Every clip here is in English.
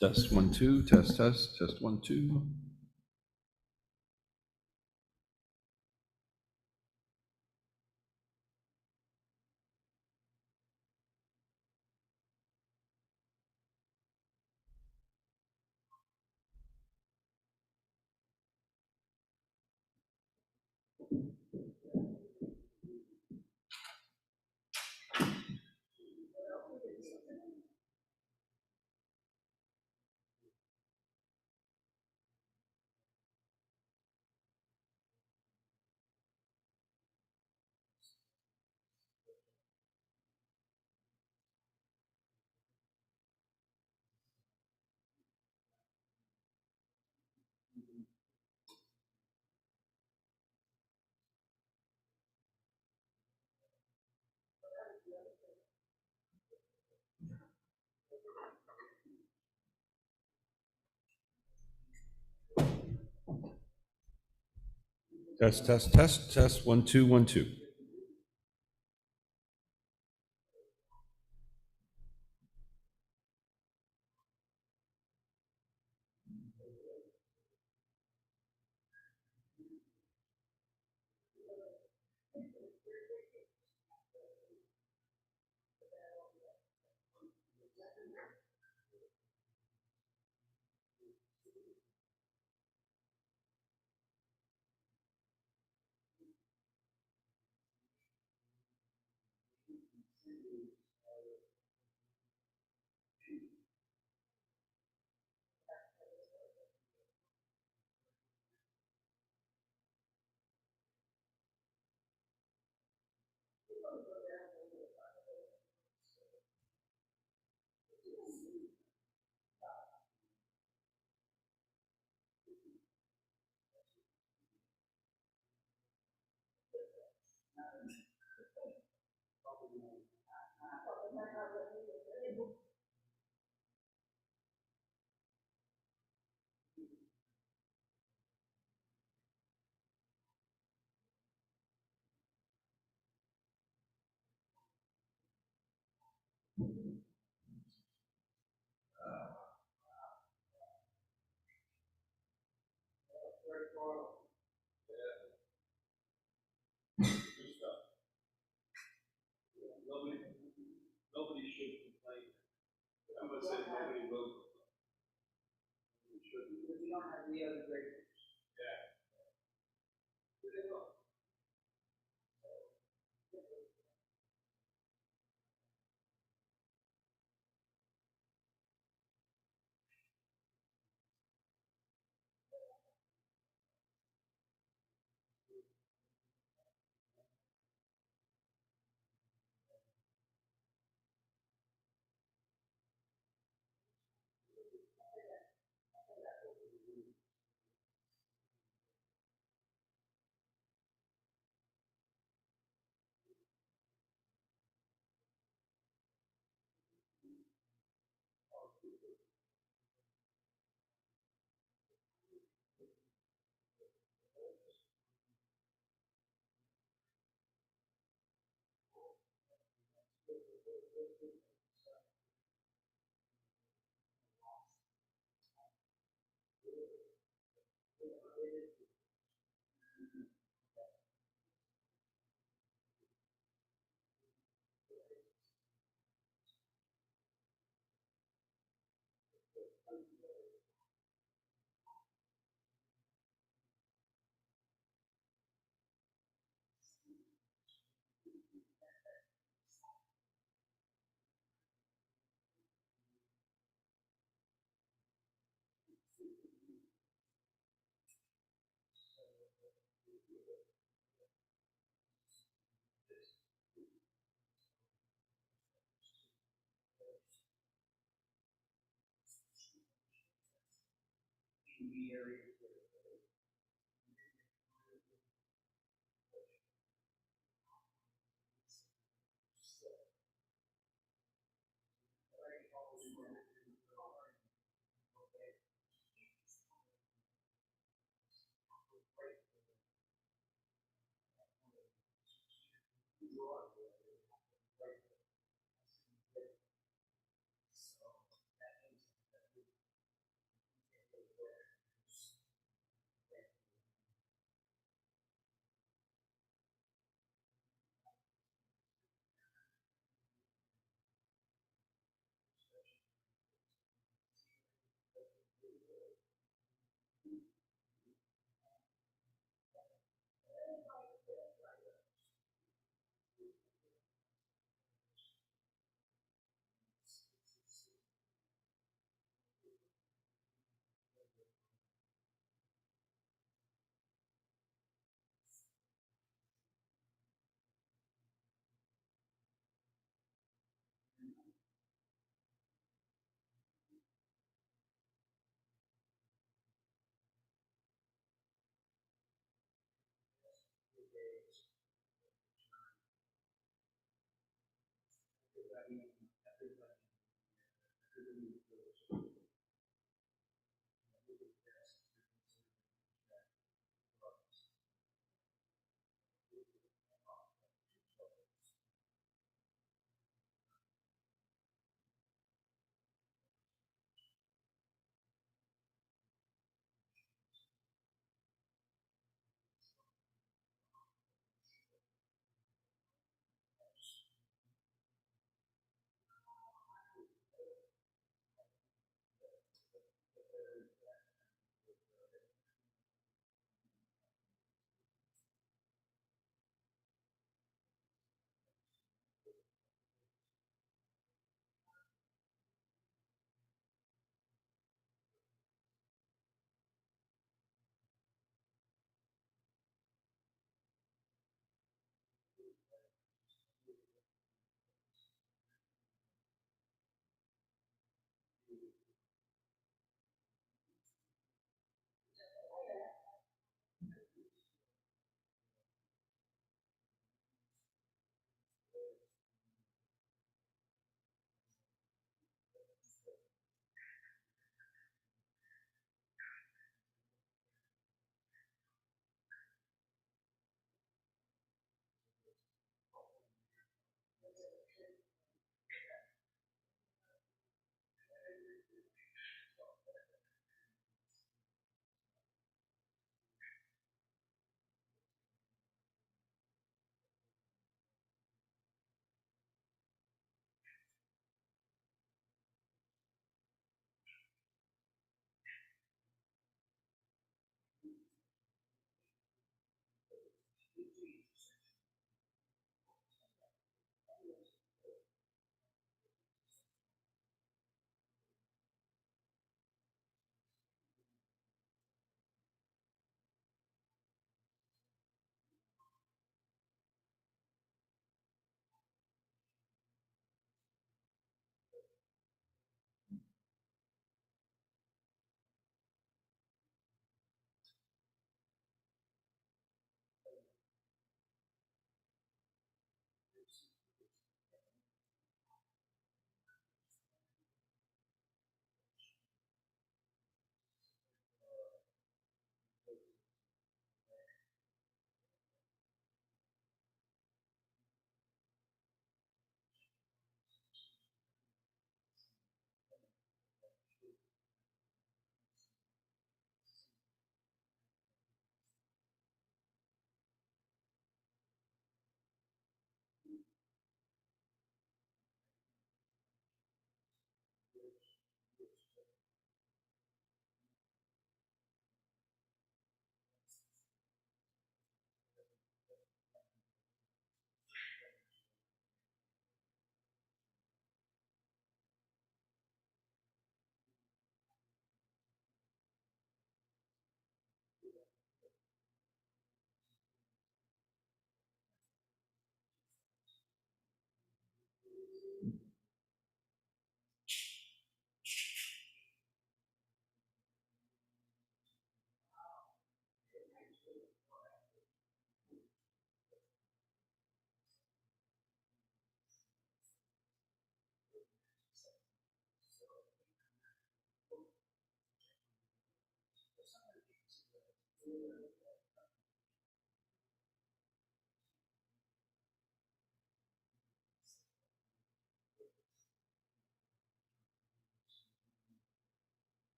Test 1 2, test 1 2. Test 1 2 1 2. Nobody should complain. I'm going to say nobody will complain. Because you don't have the other graders. Yeah.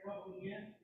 coming in?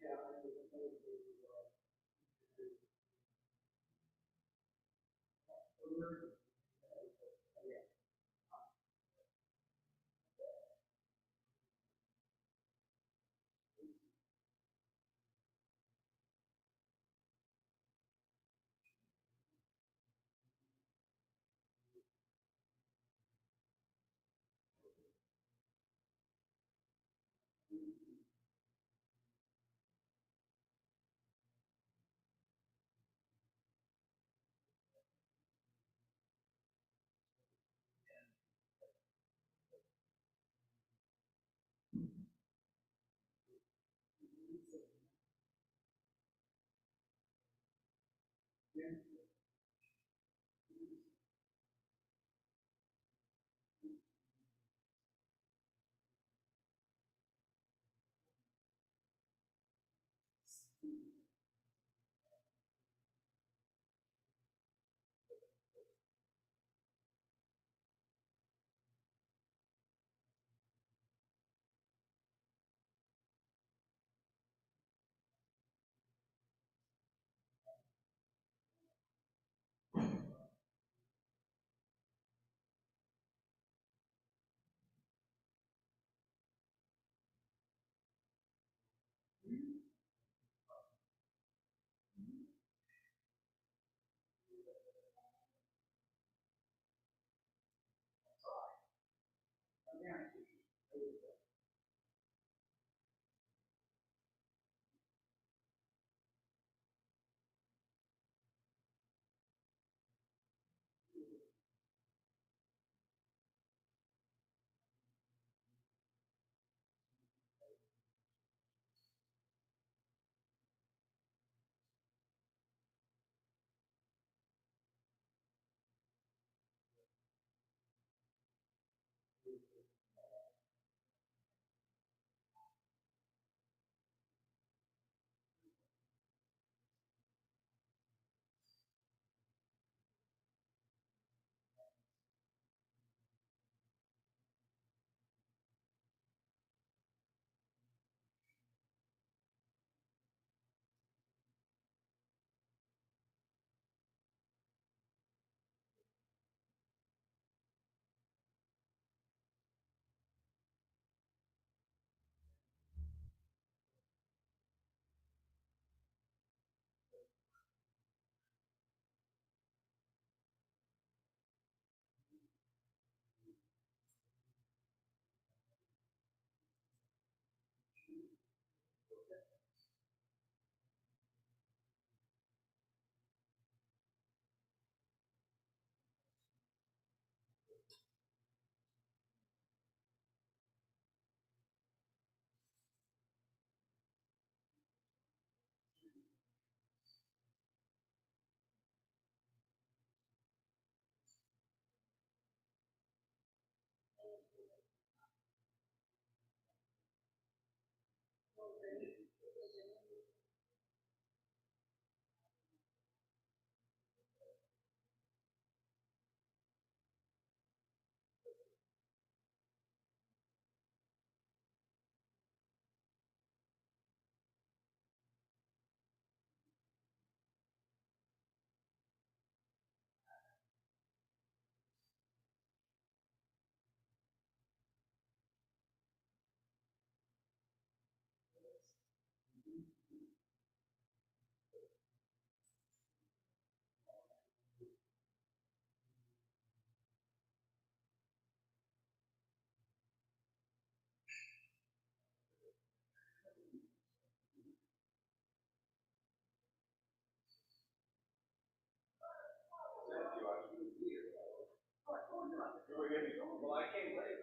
Well, I came late.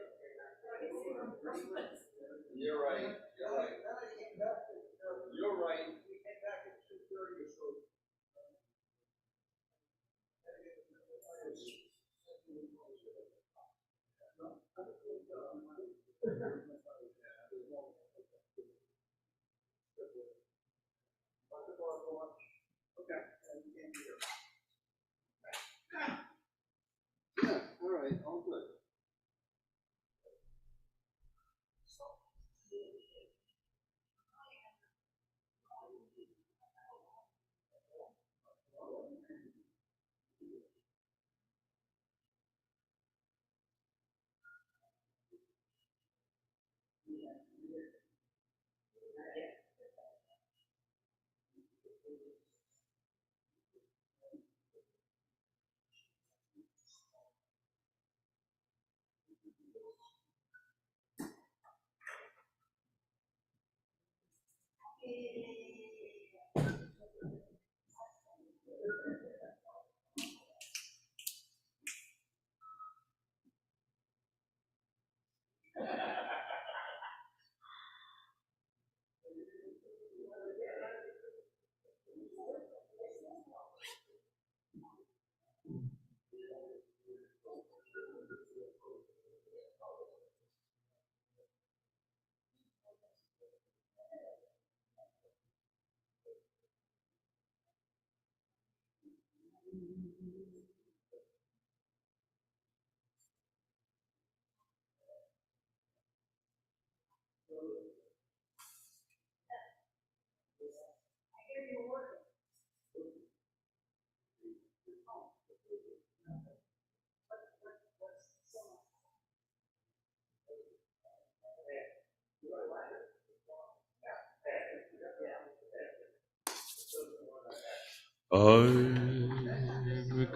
You're right. You're right. You're right. We came back at 2:30 or so. Okay. Yeah, all right, all good.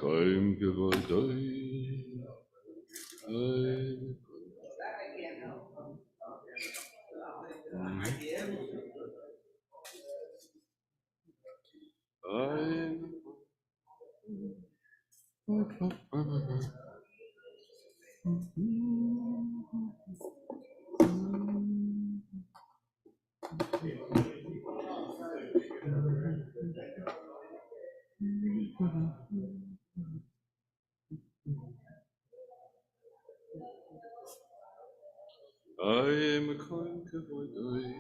I'm going to die. I am going to die.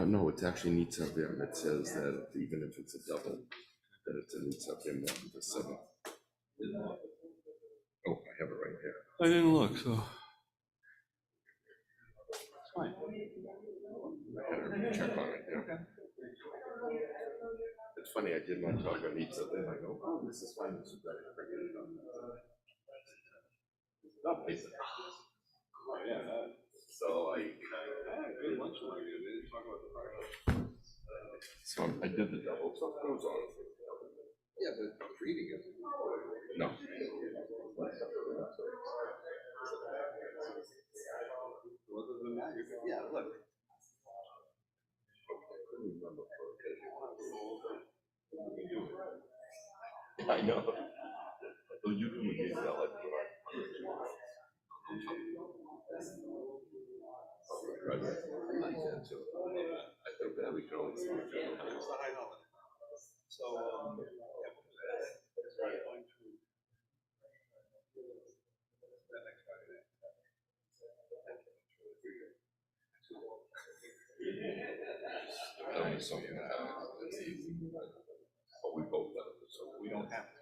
No, it's actually needs up there. It says that even if it's a double, that it's a needs up there more than the 7. Oh, I have it right there. I didn't look, so. It's fine. I had to check on it, yeah. It's funny, I did my talk on needs up there. I go, oh, this is fine. This is better. Forget it. Not basic. Oh, yeah. So I good lunch one. They didn't talk about the project. So I did the double, so it goes on. Yeah, but reading it. No. Yeah, look. I know. So you can use that like right. I can too. I think that we can only see it. It's the high holiday. So it's right going to that next Friday. That was something that it's easy. But we both love it, so we don't have to.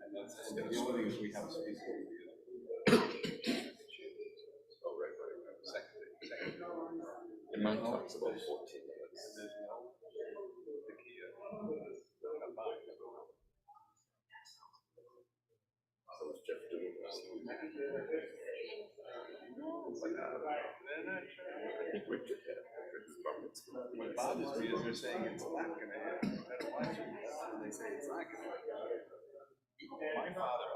And that's the only thing is we have space. Oh, right. Second. And mine talks about 14 minutes. And there's no the key. So it's Jeff doing this. Like, I think Richard had what bothers me is they're saying it's not going to happen. And they say it's not going to happen. My father,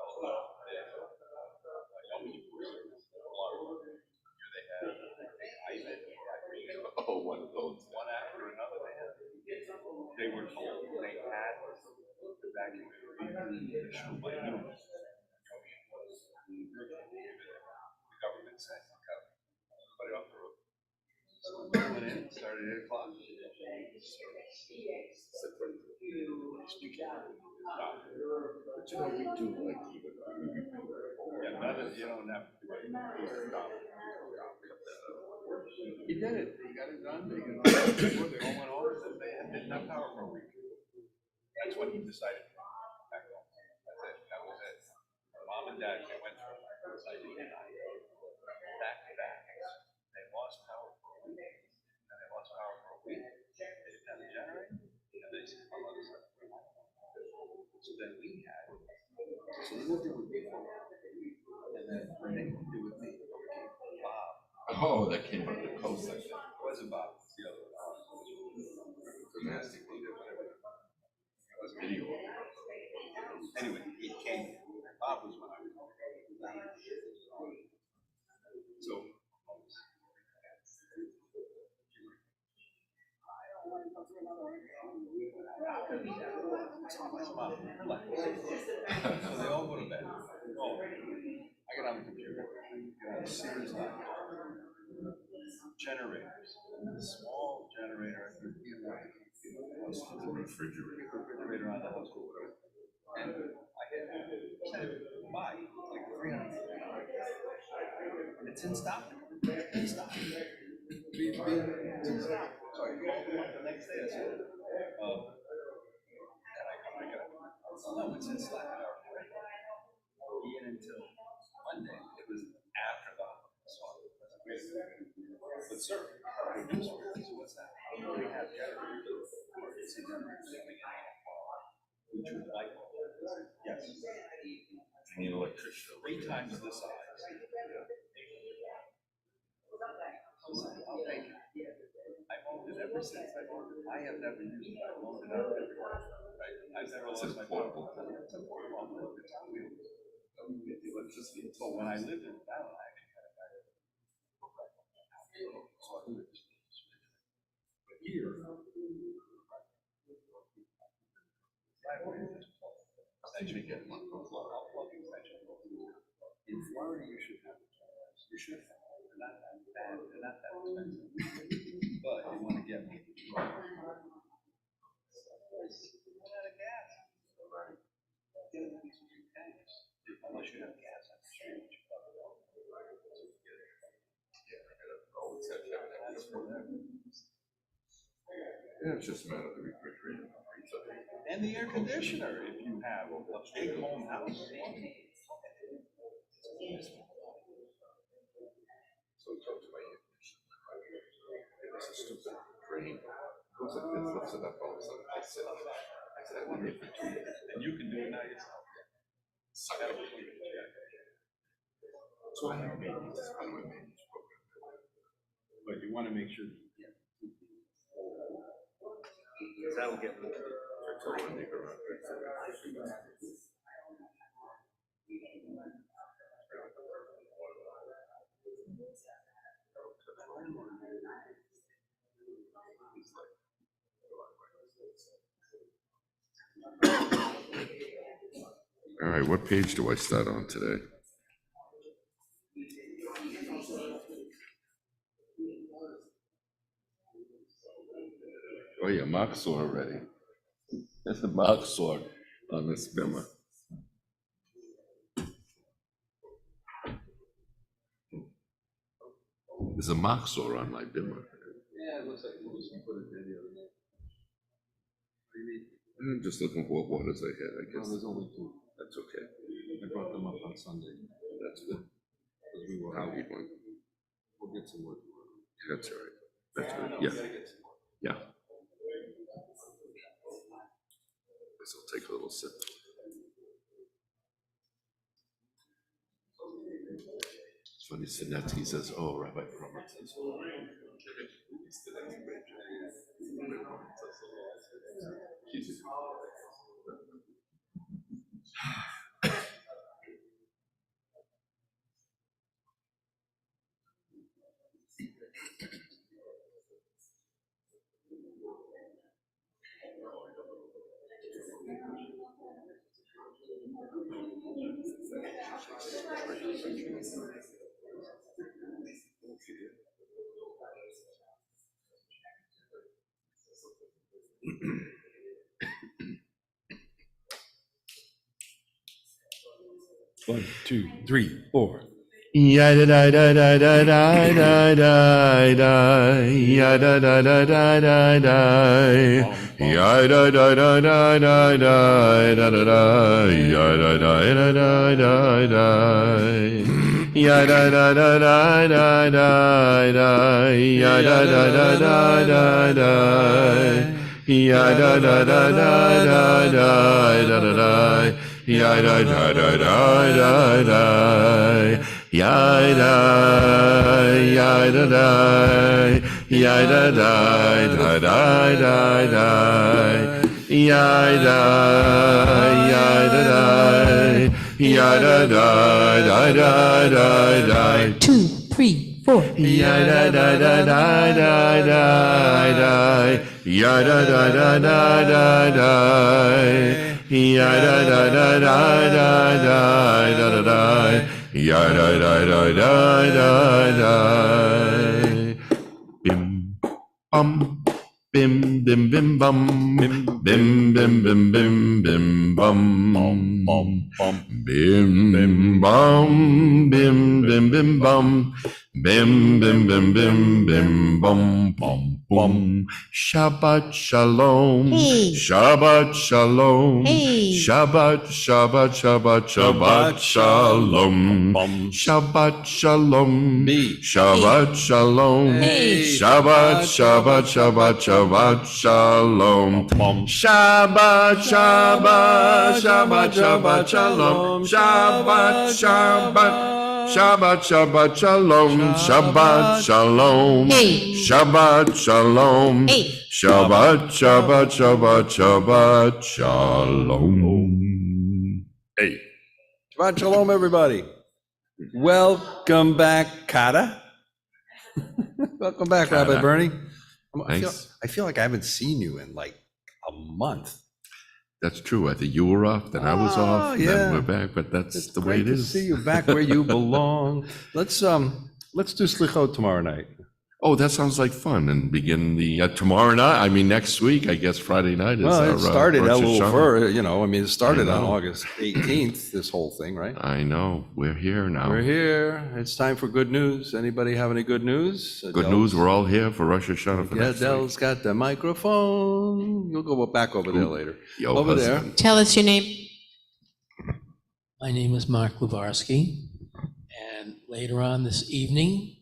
oh, one of those. One after another, they were told they had evacuated the show by noon. The government said, everybody off the road. So we went in, started at 8 o'clock. But you know, we do like even. Yeah, none of you don't have to do it. He did it. He got it done. They all went over and they had enough power for a week. That's when he decided to come back home. That's it. That was it. Mom and Dad, they went through back to back. They lost power for a week. And they lost power for a week. So they lived in with me for a while. And then when they moved in with me, Bob. Oh, that came up the coast, I think. It wasn't Bob, it was the other one. Domestic leader, whatever. It was video. Anyway, he came. Bob was when I was. So. Relax. So they all go to bed. Oh, I got on the computer. Got a series of generators. A small generator. Refrigerator on the house or whatever. And I had buy like 300. It's in stock. In stock. So I called them up the next day. I said, no, it's in stock. Even until Monday, it was after the song. But sir, what's that? We have generators. Which would like, yes. You need an electrician. 3 times the size. I'll take it. I've owned it ever since I owned it. I have never used it. I've owned it out everywhere. Right? I've never lost my portable. It's a portable. It's on wheels. The electricity. So when I lived in town, I actually had a guy. But here, Actually, get one. in Florida, you should have. You should have. They're not that bad. They're not that expensive. But you want to get me. Run out of gas. Get a piece of your tanks. Unless you have gas on the street. Yeah, it's just a matter of the refrigerator. And the air conditioner, if you have a big home house. So I talked to my air conditioner. It was a stupid drain. It goes like this, lifts it up all of a sudden. I said, I've been here for 2 years. And you can do it now yourself. Suck it up. So I have maintenance, it's part of my maintenance program. But you want to make sure. That'll get me. All right, what page do I start on today? Oh yeah, Mark saw already. That's the Mark saw on this bimmer. There's a Mark saw on my bimmer. Yeah, it looks like you put it there the other day. What do you mean? I'm just looking for what waters I had, I No, guess. there's only 2. That's okay. I brought them up on Sunday. That's good. Because we were. I'll eat one. We'll get some more tomorrow. That's all right. That's I good. know, Yeah, we gotta get some more. yeah. Guess I'll take a little sip. It's funny, Sinetsky says, oh, Rabbi Brummer says, Jesus. One, 2, 3, 4. Ya da da da da da da da da da. Ya da da da da da da. Ya da da da da da da da da da. Ya da da da da da da. Ya da da da da da da da. Ya da da da da da da. Ya da da da da da da da da. ya da da da da da da, ya da ya da da, ya da da da da da da, ya da ya da da, ya da da da da da. 2, 3, 4. Ya da da da da da da da. Ya da da da da da da. Ya da da da da da da da da. Ya da da da da da da. Bim bum. Bim bim bim bum. Bim bim bim bim bim bum. Bim bim bum. Bim bim bim bum. Bim bim bim bim bim bum bum bum. Shabbat shalom. Hey. Shabbat shalom. Hey. Shabbat Shabbat Shabbat Shabbat shalom. Shabbat shalom. Me. Shabbat shalom. Hey. Shabbat Shabbat Shabbat Shabbat shalom. Shabbat Shabbat Shabbat Shabbat shalom. Shabbat Shabbat. Shabbat, Shabbat, Shalom, Shabbat, Shalom, Hey. Shabbat, Shalom, Hey. Shabbat, Shabbat, Shabbat, Shabbat, Shalom. Hey. Shabbat shalom, everybody. Welcome back, Kata. Welcome back, Kata. Rabbi Bernie. Thanks. I feel like I haven't seen you in like a month. That's true. I think you were off, then I was Oh, off, yeah. then we're back, but that's It's the way great it to is. see you back where you belong. Let's do slichot tomorrow night. Oh, that sounds like fun. And begin the tomorrow night. I mean, next week. I guess Friday night is. Well, it started Rosh a little Hashanah. further, it started I on know. August 18th, this whole thing, right? I know. We're here now. We're here. It's time for good news. Anybody have any good news? Good news. We're all here for Rosh Hashanah for Yeah, next week. Adele's got the microphone. You'll go back over there later. Yo, over husband. there. Tell us your name. My name is Mark Lubarsky, and later on this evening,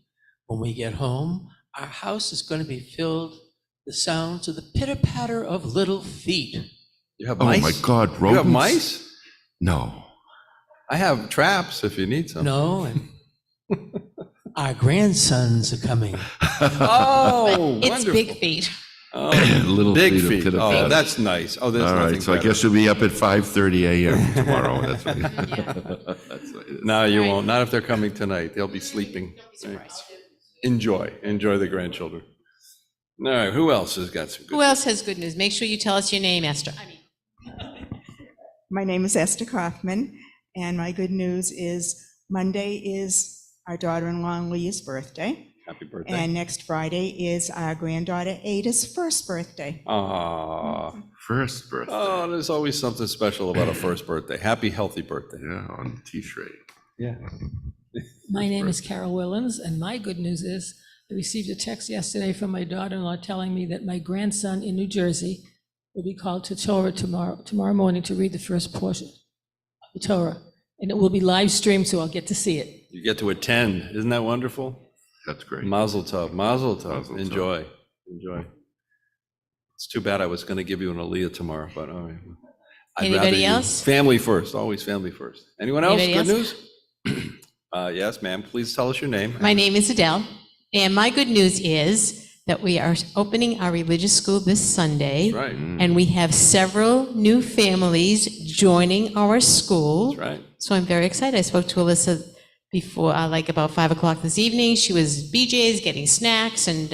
when we get home, our house is going to be filled with the sounds of the pitter-patter of little feet. You have Oh mice? my God, rodents? You have mice? No. I have traps if you need some. No, and our grandsons are coming. Oh, It's wonderful. big feet. Oh, Little big feet of feet. pitter Oh, patter. that's nice. Oh, there's All nothing right, so I better. guess you'll be up at 5:30 a.m. tomorrow. That's what, that's what it is. No, you All right. won't. Not if they're coming tonight. They'll be sleeping. Enjoy the grandchildren. All right, who else has got some good? Who else has good news? Make sure you tell us your name, Esther. My name is Esther Kaufman, and my good news is Monday is our daughter-in-law Leah's birthday, Happy birthday. and next Friday is our granddaughter Ada's first birthday. Aw. First birthday. Oh, there's always something special about a first birthday. Happy, healthy birthday. Yeah, on Tishrei. Yeah. My name is Carol Willens, and my good news is I received a text yesterday from my daughter-in-law telling me that my grandson in New Jersey will be called to Torah tomorrow morning to read the first portion of the Torah. And it will be live streamed, so I'll get to see it. You get to attend. Isn't that wonderful? That's great. Mazel tov. Mazel tov. Mazel tov. Enjoy. Enjoy. It's too bad I was going to give you an aliyah tomorrow, but all right. I'd rather Anybody you- else? Family first, always family first. Anyone else? Anybody Good else? news? Yes, ma'am. Please tell us your name. My name is Adele, and my good news is that we are opening our religious school this Sunday. That's right. And we have several new families joining our school. That's right. So I'm very excited. I spoke to Alyssa before, like about 5 o'clock this evening. She was BJ's getting snacks, and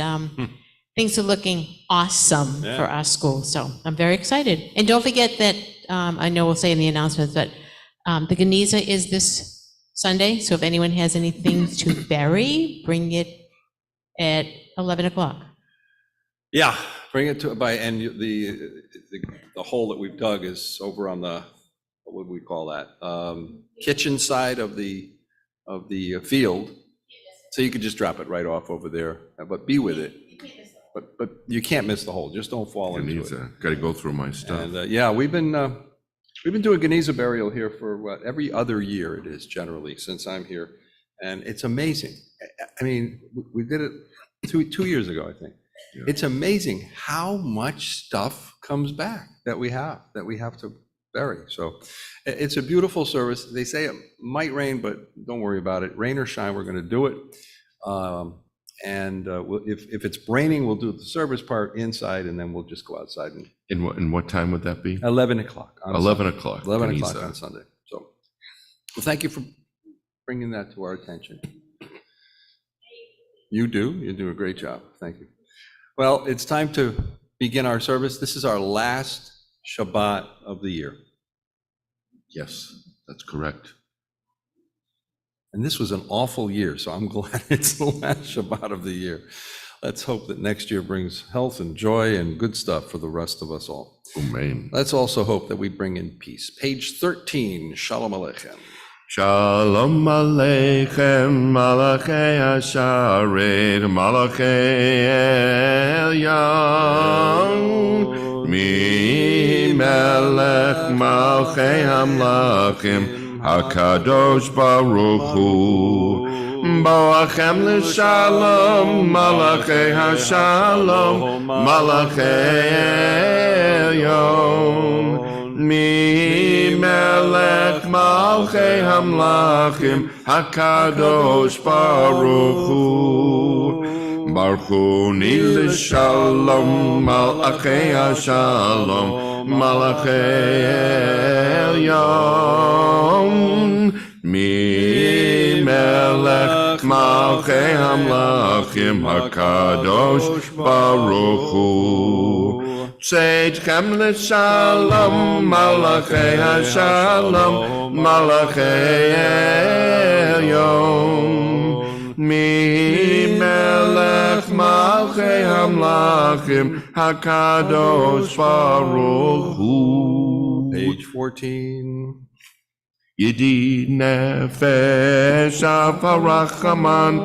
things are looking awesome Yeah. for our school. So I'm very excited. And don't forget that, I know we'll say in the announcements, but the Geniza is this Sunday. So if anyone has anything to bury, bring it at 11 o'clock. Yeah, bring it to, and the hole that we've dug is over on the, what would we call that? Kitchen side of the field. So you could just drop it right off over there, but be with it. But you can't miss the hole. Just don't fall into it. Got to go through my stuff. And yeah, we've been doing Geniza burial here for every other year it is generally since I'm here, and it's amazing. I mean, we did it 2 years ago, I think. Yeah. It's amazing how much stuff comes back that we have to very. So it's a beautiful service. They say it might rain, but don't worry about it. Rain or shine, we're going to do it. If it's raining, we'll do the service part inside, and then we'll just go outside. And what time would that be? 11 o'clock. 11 o'clock. 11 o'clock Geniza. on Sunday. So, well, thank you for bringing that to our attention. You do a great job. Thank you. Well, it's time to begin our service. This is our last Shabbat of the year. Yes, that's correct. And this was an awful year, so I'm glad it's the last Shabbat of the year. Let's hope that next year brings health and joy and good stuff for the rest of us all. Amen. Let's also hope that we bring in peace. Page 13, Shalom Aleichem. Shalom Aleichem, Malachei Hasharet, Malachei Elyon, Mi Melech Malchei Hamlachim, HaKadosh Baruch Hu, Boachem L'Shalom, Malachei Hashalom, Malachei Elyon, Mi Melech Malchei Hamlachim, HaKadosh Baruch Hu, Baruch Hu L'Shalom, Malachei Hashalom, Malachei Elyon, Mi Melech Malchei Hamlachim, HaKadosh Baruch Hu. Tzedchem L'Shalom, Malachei Hashalom, Malachei Elyon, Mi Melech Malchei Hamlachim, HaKadosh Baruch Hu. Page 14. Yedid nefesh avarachaman,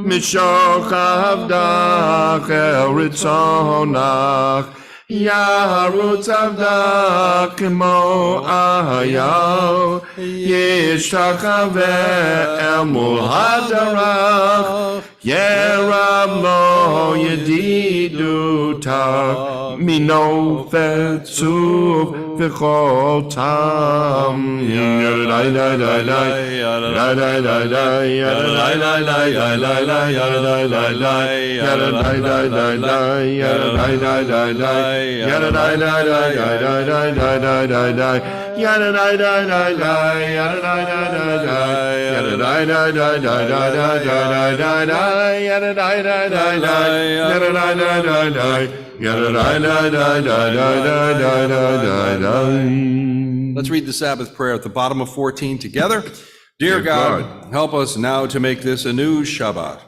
mishoch avdach el ritzonach, yarutz avdach kemo ayal, yishtachaveh el mul hadarach, yerab lo yedidutach, mino vetzuv v'chol tam. Let's read the Sabbath prayer at the bottom of 14 together. Dear God, help us now to make this a new Shabbat.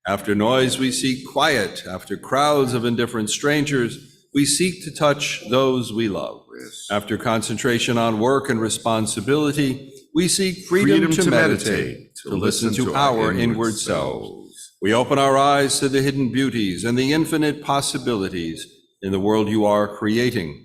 After noise, we seek quiet. After crowds of indifferent strangers, we seek to touch those we love. After concentration on work and responsibility, we seek freedom to meditate, to listen to our inward selves. We open our eyes to the hidden beauties and the infinite possibilities in the world you are creating.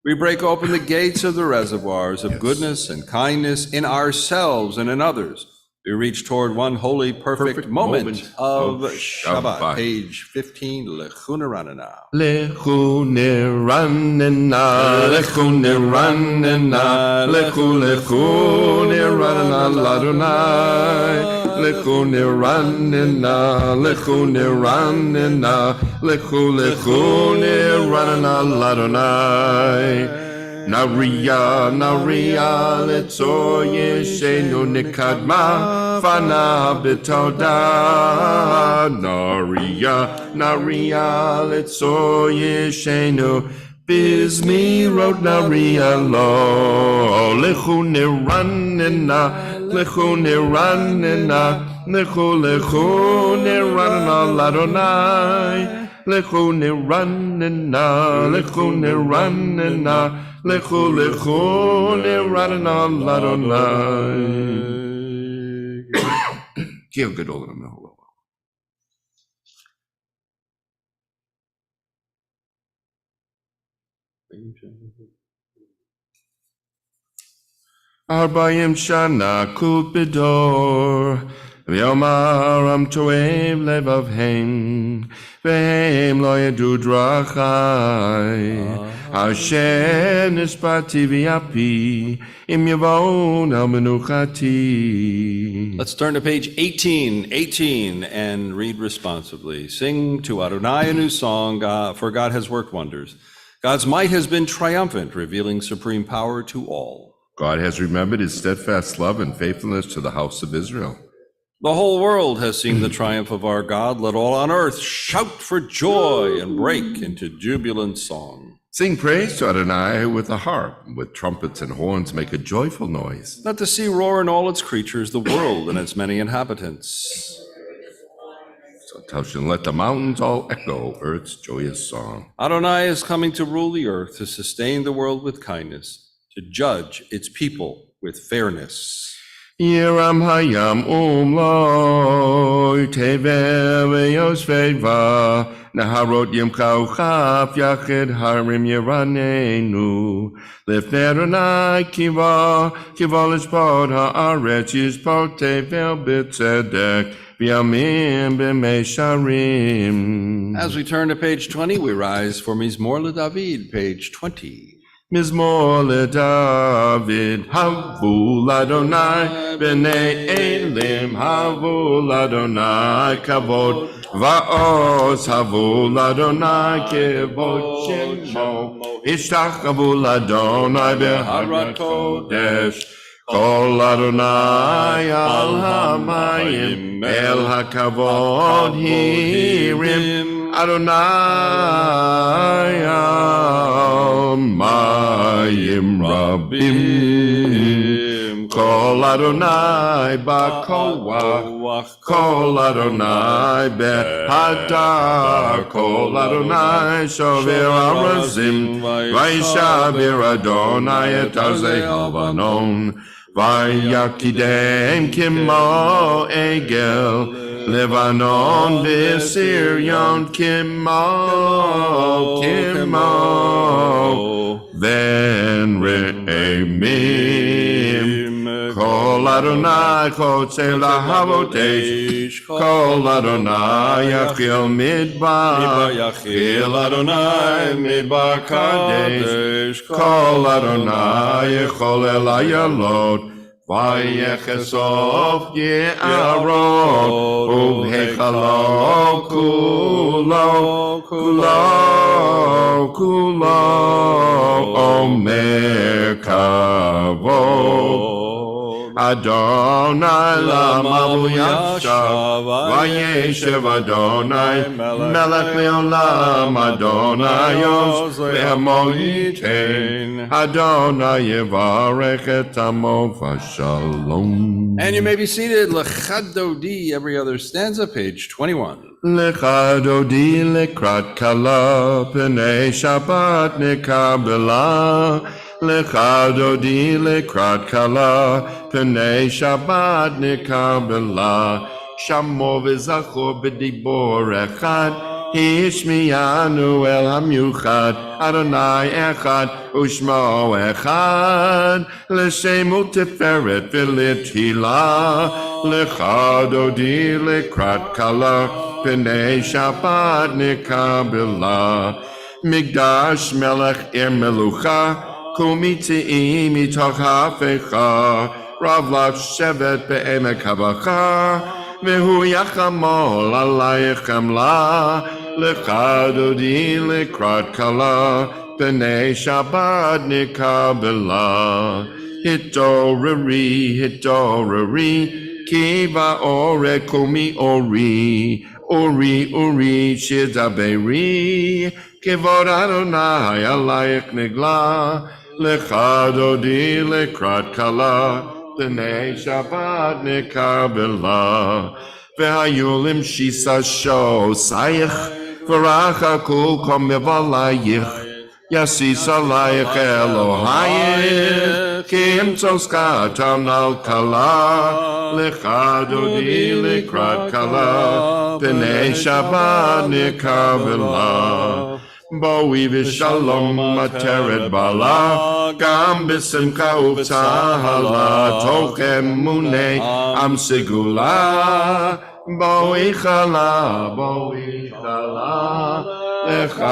We break open the gates of the reservoirs of goodness and kindness in ourselves and in others. We reach toward one holy, perfect moment of Shabbat. Page 15, Lechu Neranena. Lechu Neranena, Lechu Neranena, Lechu Neranena Ladonai. Lechu Neranena, Lechu Neranena, Lechu Neranena Ladonai. Naria, Letzo Yeshenu Nikadma, Fana Betoda. Naria, Letzo Yeshenu, Bizmirot Naria Lo. Lechu Neranena, Lechu Neranena, Lechu Neranena Ladonai. Lechu Neranena, Lechu Neranena, Lechu Neranena Ladonai. Kil Gadol Melech. Arbayim Shana Kut Bidor, ויאמר עם תועב לבבהם, והם לא ידעו דרכי, אשר נשבעתי ויפי, אם יבואון על מנוחתי. Let's turn to page 18 and read responsibly. Sing to Adonai a new song, for God has worked wonders. God's might has been triumphant, revealing supreme power to all. God has remembered his steadfast love and faithfulness to the house of Israel. The whole world has seen the triumph of our God. Let all on earth shout for joy and break into jubilant song. Sing praise to Adonai with a harp, with trumpets and horns make a joyful noise. Let the sea roar and all its creatures, the world and its many inhabitants. So Telshin, let the mountains all echo earth's joyous song. Adonai is coming to rule the earth, to sustain the world with kindness, to judge its people with fairness. Yiram hayam umloi tevel veyosveva naharot yimchau chaf yachid harim yiranenu lifnei Adonai kiva lishpot haaretz yishpot tevel b'tzedek v'yamim b'meisharim. As we turn to page 20, we rise for Mizmor LeDavid, page 20. Mizmor LeDavid, havu l'Adonai, b'nei elim, havu l'Adonai, kavod va'os, havu l'Adonai, kevod shemo, ishtachavu l'Adonai, b'harat kodesh, kol Adonai al hamayim, el hakavod hirim, Adonai al mayim rabim, kol Adonai b'koach, kol Adonai b'hadar, kol Adonai shover arazim, vayishavir Adonai et arzei Havanon, vayakidem kimo egel, Lebanon v'Syrian kimo, then re'emim, kol Adonai chotze lahavotesh, kol Adonai yachil midbar, yachil Adonai midbar kadesh, kol Adonai yechol el hayalot, Vayechesof ye'arot, uv'hechalo kulo, omer kavod. Adonai la'mavu yashav, vayeshev Adonai, melech le'olam, Adonai yos ve'amo yitein, Adonai yevarech et amo v'shalom. And you may be seated. Lechad Dodi, every other stanza, page 21. Lechad Dodi lekrat kala, p'nei Shabbat nekabela, Lechad Dodi lekrat kala, p'nei Shabbat nekabela, Shamo v'zachor b'dibor echad, Hishmiyanu el hamyuchad, Adonai echad, Ushmo echad, L'shemu tiferet v'lithilah, Lechad Dodi lekrat kala, p'nei Shabbat nekabela, Migdash melech melucha, Kumiti mitoch hafecha, Ravlav shevet be'emek havacha, Vehu yachamol alayich chamla, Lechad Dodi lekrat kala, P'nei Shabbat nekabela. Hitorari, Kiva ore kumi ori, Uri shidaberi, Kevod Adonai alayich nigla, Lechad Dodi lekrat kala, P'nei Shabbat nekabela. Ve'hayulim shisa shosayich, V'racha kul kom mevalayich, Yasis alayich Elohayich, Kim tzoskatam al kala, Lechad Dodi lekrat kala, P'nei Shabbat nekabela. בואי ושלום עטרת בעלה, גם בשמחה ובצהלה, תוך אמוני עם סגולה. בואי חלה, בואי חלה, לך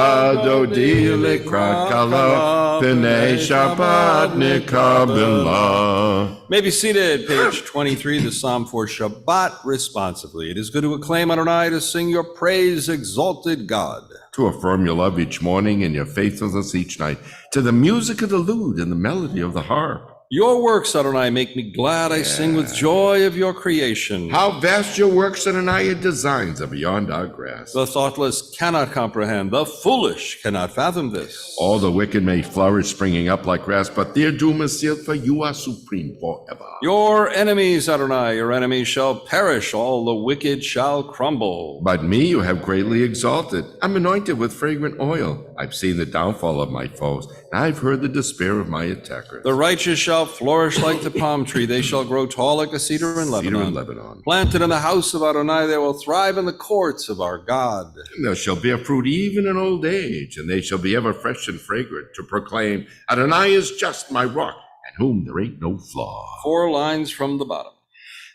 דודי לקראת כלה, פני שבת נקבלה. May be seated, page 23, the Psalm for Shabbat responsively. It is good to acclaim Adonai, to sing your praise, exalted God. To affirm your love each morning and your faithfulness each night, to the music of the lute and the melody of the harp. Your works, Adonai, make me glad. I sing with joy of your creation. How vast your works, Adonai, your designs are beyond our grasp. The thoughtless cannot comprehend. The foolish cannot fathom this. All the wicked may flourish, springing up like grass, but their doom is sealed, for you are supreme forever. Your enemies, Adonai, your enemies shall perish. All the wicked shall crumble. But me you have greatly exalted. I'm anointed with fragrant oil. I've seen the downfall of my foes, and I've heard the despair of my attackers. The righteous shall flourish like the palm tree. They shall grow tall like a cedar in Lebanon. Planted in the house of Adonai, they will thrive in the courts of our God. And they shall bear fruit even in old age, and they shall be ever fresh and fragrant, to proclaim, Adonai is just my rock, in whom there ain't no flaw. 4 lines from the bottom.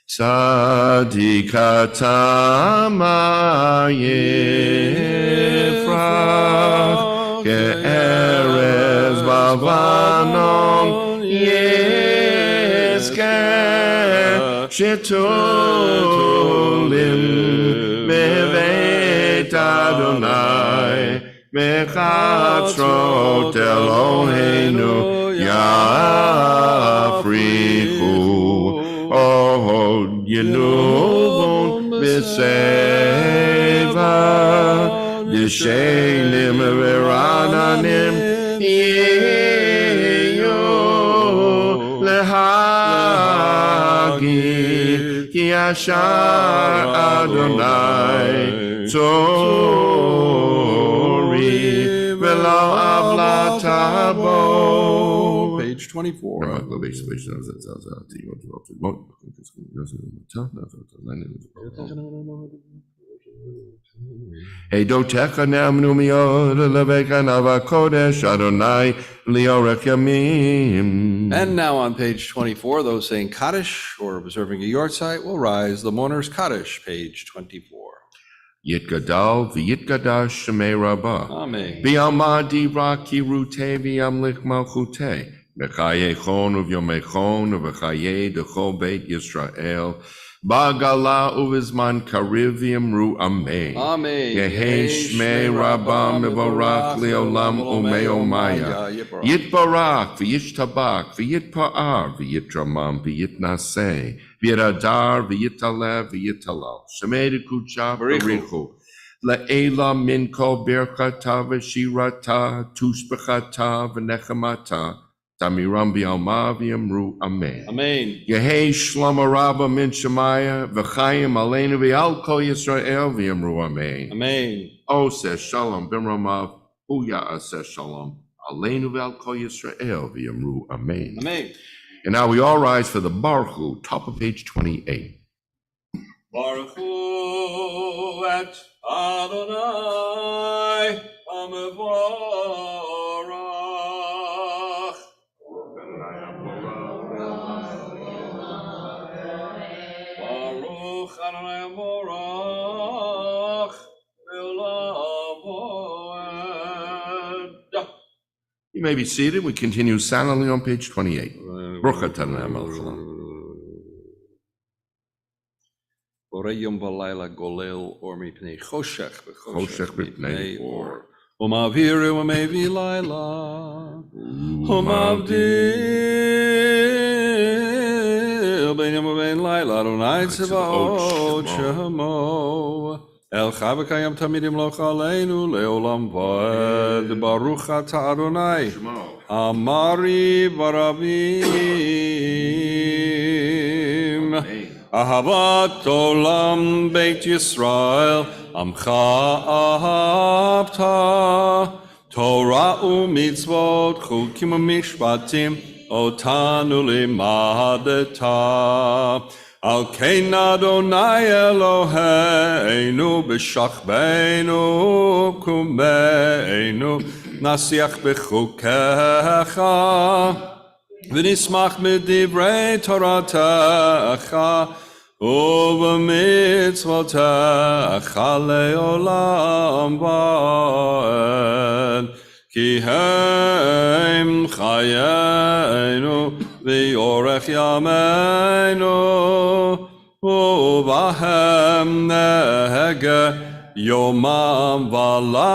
Tzadikata ma yifrach, ke'erez bavanon yizkeh, shetulim beveit Adonai, mechatzrot Eloheinu yafrichu. Oh, Yenuvon B'Seva, Yishayim V'Rananim, Yeyo Lehagi, Ki Ashar Adonai, Tzori, V'Lo Avlatabo. Page 24. Eidotecha ne'amnu mi'od leveka nava kodesh Adonai liorech yamim. And now on page 24, those saying Kaddish or observing a yahrzeit will rise. The mourner's Kaddish, page 24. Yitgadal v'yitgadash shemei rabbah. Amen. V'yamadi raki rute v'yamlich malchute. V'chaye chon uv'yomechon uv'chaye dechol beit Yisrael. Ba'gala uv'zman kariv v'yamru amen. Amen. Yehi shmei rabbah mevorach leolam umeomaya. Yitbarach v'yishtabach v'yitpa'ar v'yitramam v'yitnaseh. V'yadar v'yitalev v'yitalal. Shemei dekucha barichu. Le'ela min kol berchata v'shirata tushbechata v'nechamata. Tamiram b'alma v'yamru amen. Amen. Yehi shlama rabba min shemaya v'chayim aleinu v'al kol Yisrael v'yamru amen. Amen. O says shalom b'mramav uya says shalom aleinu v'al kol Yisrael v'yamru amen. Amen. And now we all rise for the Baruch Hu, top of page 28. Baruch Hu et Adonai Amevorach. Baruch Adonai Amevorach V'lavoed. You may be seated. We continue silently on page 28. Baruch atah Adonai melech haolam. Borei yom v'layla golel or mipnei choshech Choshech mipnei or. Umavir umevi layla. Umavdil bein yom ubein layla. Adonai tzvaot shemo. El chavekayam tamidim loch aleinu leolam vad. Baruch atah Adonai. Amari barabim. Ahavat olam beit Yisrael, amcha ahavta, Torah u'mitzvot, chukim u'mishpatim, otanu limadeta. על כן אדוני אלוהינו בשכבנו קומנו נשיח בחוקיך ונשמח בדברי תורתך ובמצוותיך לעולם ועד כי הם חיינו ואורך ימינו ובהם נהגה יומם ולילה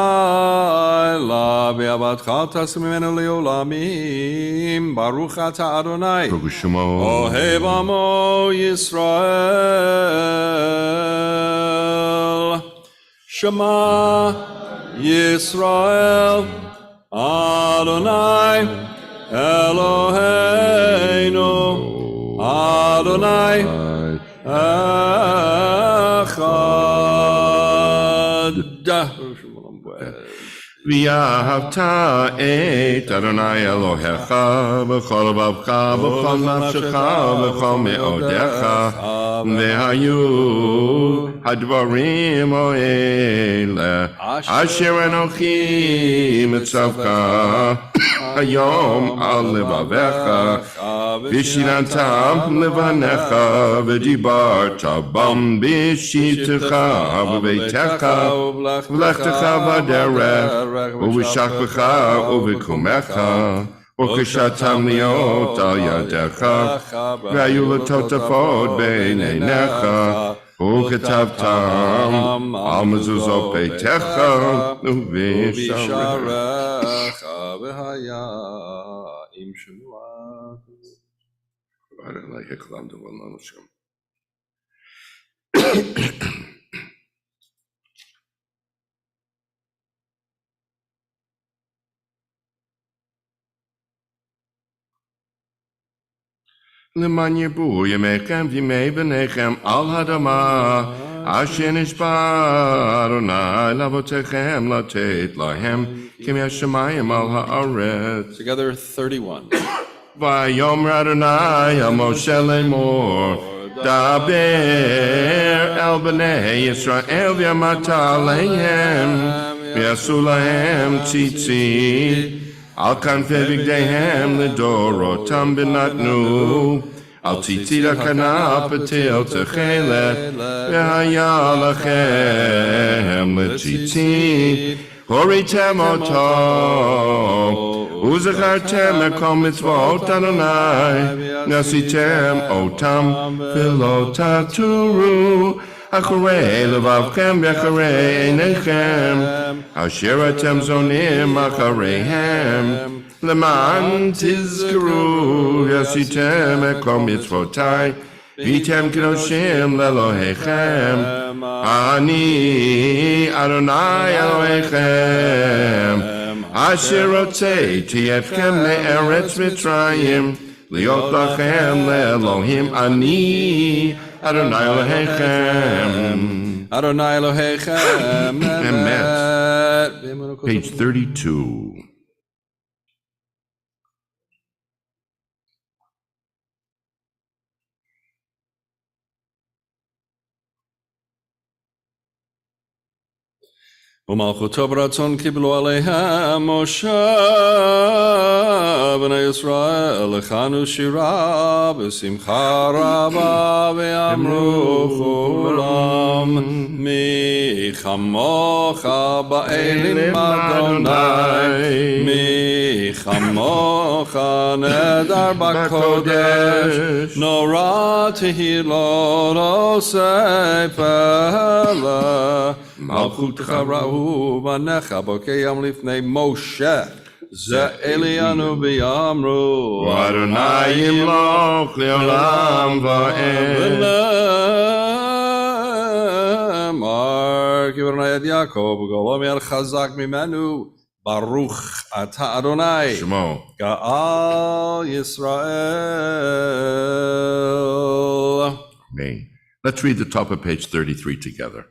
ועבדך תעשה ממנו לעולמים ברוך אתה אדוני ברוך שמו. אוהב עמו ישראל שמע ישראל אדוני אלוהינו אדוני אחד. ואהבת את אדוני אלוהיך בכל לבבך בכל נפשך בכל מאודיך והיו הדברים האלה אשר אנוכי מצווך היום על לבביך ושיננתם לבניך ודיברת בם בשיתך ובביתך ולכתך בדרך ובשכבך ובקומך וכשאתם להיות על ידיך והיו לטוטפות בין עיניך וכתבתם על מזוזות ביתך ובשעריך והיה עם שמוע. למען ירבו ימיכם וימי בניכם על האדמה אשר נשבע אדוני לאבותיכם לתת להם כמהשמיים על הארץ. Together 31. ויאמר אדוני אל משה לאמור דבר אל בני ישראל ואמרת עליהם ויעשו להם ציצית על כנפי בגדיהם לדורותם ונתנו על ציצית הכנף פתיל תכלת והיה לכם לציצית הוריתם אותו וזכרתם את כל מצוות אדוני ועשיתם אותם ולא תתורו אחרי לבבכם ואחרי עיניכם אשר אתם זונים אחריהם למען תזכרו ועשיתם את כל מצוותיי והייתם קדושים לאלוהיכם אני אדוני אלוהיכם אשר הוצאתי אתכם מארץ מצרים להיות לכם לאלוהים אני אדוני אלוהיכם. אדוני אלוהיכם אמת. Page 32. ומלכותו ברצון קיבלו עליהם משה בני ישראל לכנו שירה בשמחה רבה ואמרו כולם מי כמוך באלים אדוני מי כמוך נדר בקודש נורא תהילות עושה פלא מלכותך ראו בניך בוקיים לפני משה זה אלינו ויאמרו ואדוני ימלוך לעולם ועד ונאמר כי בני יד יעקב גאלו מיד חזק ממנו ברוך אתה אדוני שמו גאל ישראל. Amen. Let's read the top of page 33 together.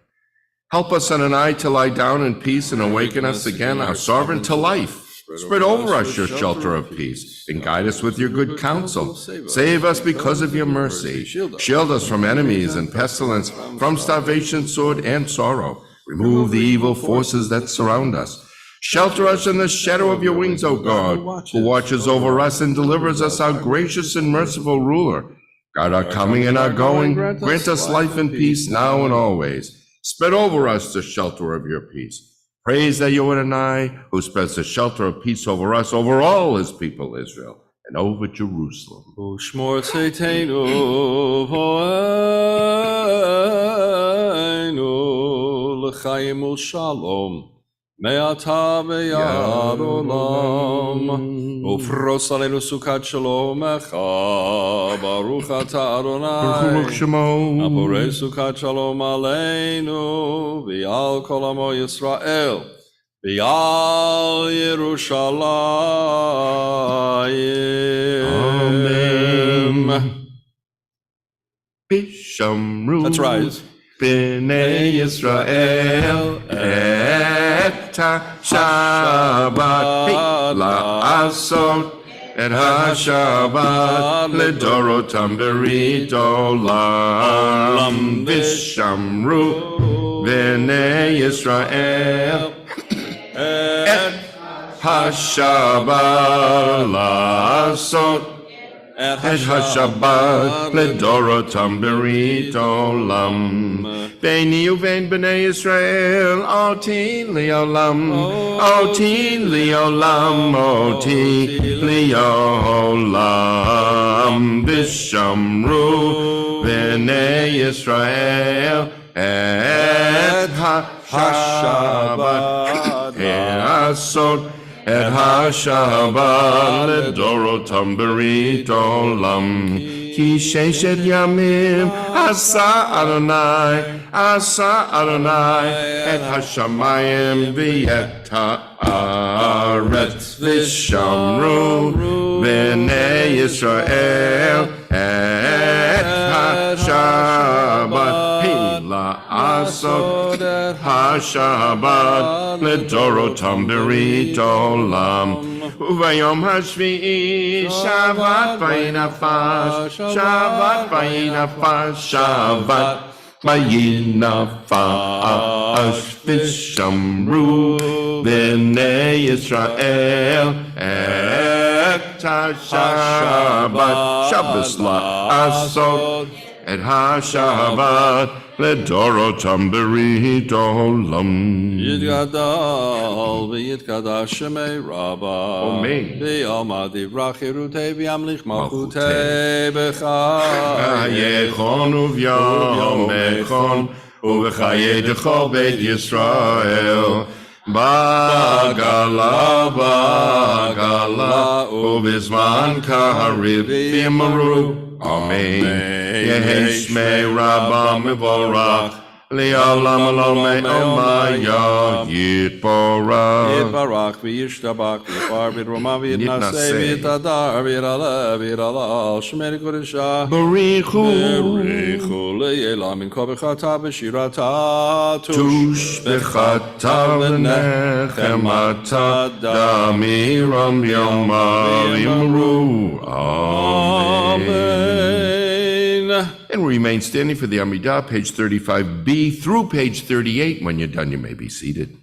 Help us, Adonai, to lie down in peace and awaken us again, our sovereign, to life. Spread over us your shelter of peace, and guide us with your good counsel. Save us because of your mercy. Shield us from enemies and pestilence, from starvation, sword, and sorrow. Remove the evil forces that surround us. Shelter us in the shadow of your wings, O God, who watches over us and delivers us, our gracious and merciful ruler. Guard our coming and our going. Grant us life and peace now and always. Spread over us the shelter of your peace. Praise that you Adonai, who spreads the shelter of peace over us, over all his people Israel, and over Jerusalem. Ushmor tzeitenu po'einu l'chaim u'shalom me'ata ve'yad olam ufros aleinu sukat shalom echa baruch ata Adonai Baruch Shemo. Aporei sukat shalom aleinu v'al kol amo Yisrael v'al Yerushalayim. Amen. Bishamru. Let's rise. B'nei Yisrael et ha-Shabbat la'asot et ha-Shabbat ledorotam berit olam. Bishamru b'nei Yisrael et ha-Shabbat la'asot et ha-Shabbat ledorotam berit olam. Beini uvein b'nei Yisrael oti li'olam, oti li'olam, oti li'olam. Bishamru b'nei Yisrael et ha-Shabbat asot et ha-Shabbat ledorotam berit olam. Ki sheshet yamim asa Adonai et hashamayim v'et ha'aretz v'shamru b'nei Yisrael et ha-Shabbat la'asot ha-Shabbat ledorotam berit olam. Uvayom hashvi'i Shabbat vayinafash, Shabbat vayinafash, Shabbat vayinafash. V'shamru b'nei Yisrael et ha-Shabbat, Shabbos la'asot et ha-Shabbat ledorotam berit olam. Yitgadal v'yitkadash shemei Rabba Amen. v'yalma divrach Yerutei v'yamlich malchutei b'chai V'yechon uvyom echon uv'chayedecho beit Yisrael bagala uvizman kariv v'yamaru. Amen. Yehi shmei Rabba mevorach li'olam alomei omaya yitborach. Yitbarach v'yishtabach v'yifar v'yiroma v'yitnaseh v'yitadar v'yiraleh v'yiralal shmei kodesha Barichu le'yelam min kol b'chata v'shirata tush b'chata v'nechemata damiram yoma v'yimru. Amen. And remain standing for the Amidah, page 35b through page 38. When you're done, you may be seated.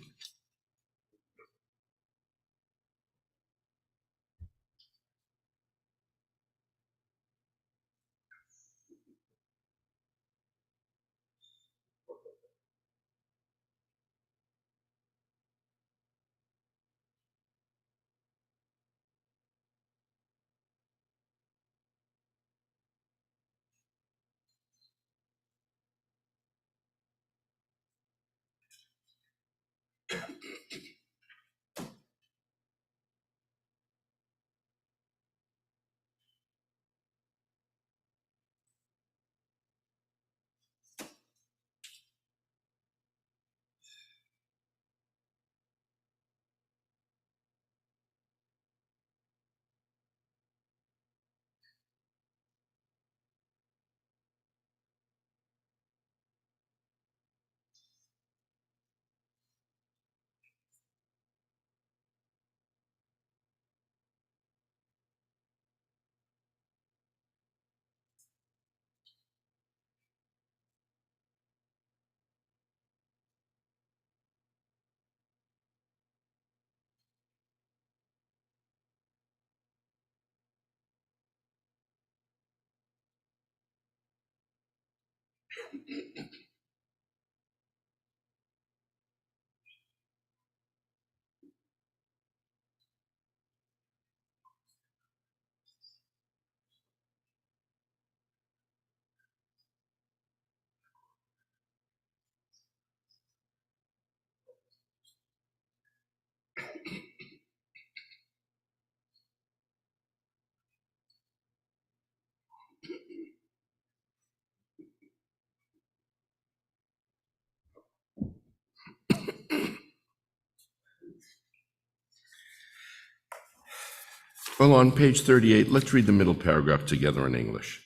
Well, on page 38, let's read the middle paragraph together in English.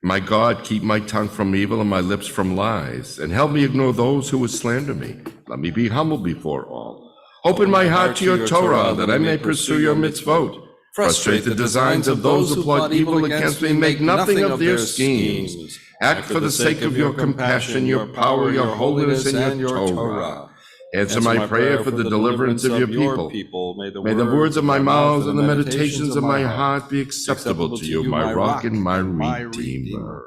My God, keep my tongue from evil and my lips from lies, and help me ignore those who would slander me. Let me be humble before all. Open my heart to your Torah, that I may pursue your mitzvot. Frustrate the designs of those who plot evil against me. Make nothing of their schemes. Act for the sake of your compassion, your power, your holiness, and your Torah. Answer my prayer for the deliverance of your people. May the words of my mouth and the meditations of my heart be acceptable to you, my rock and my redeemer.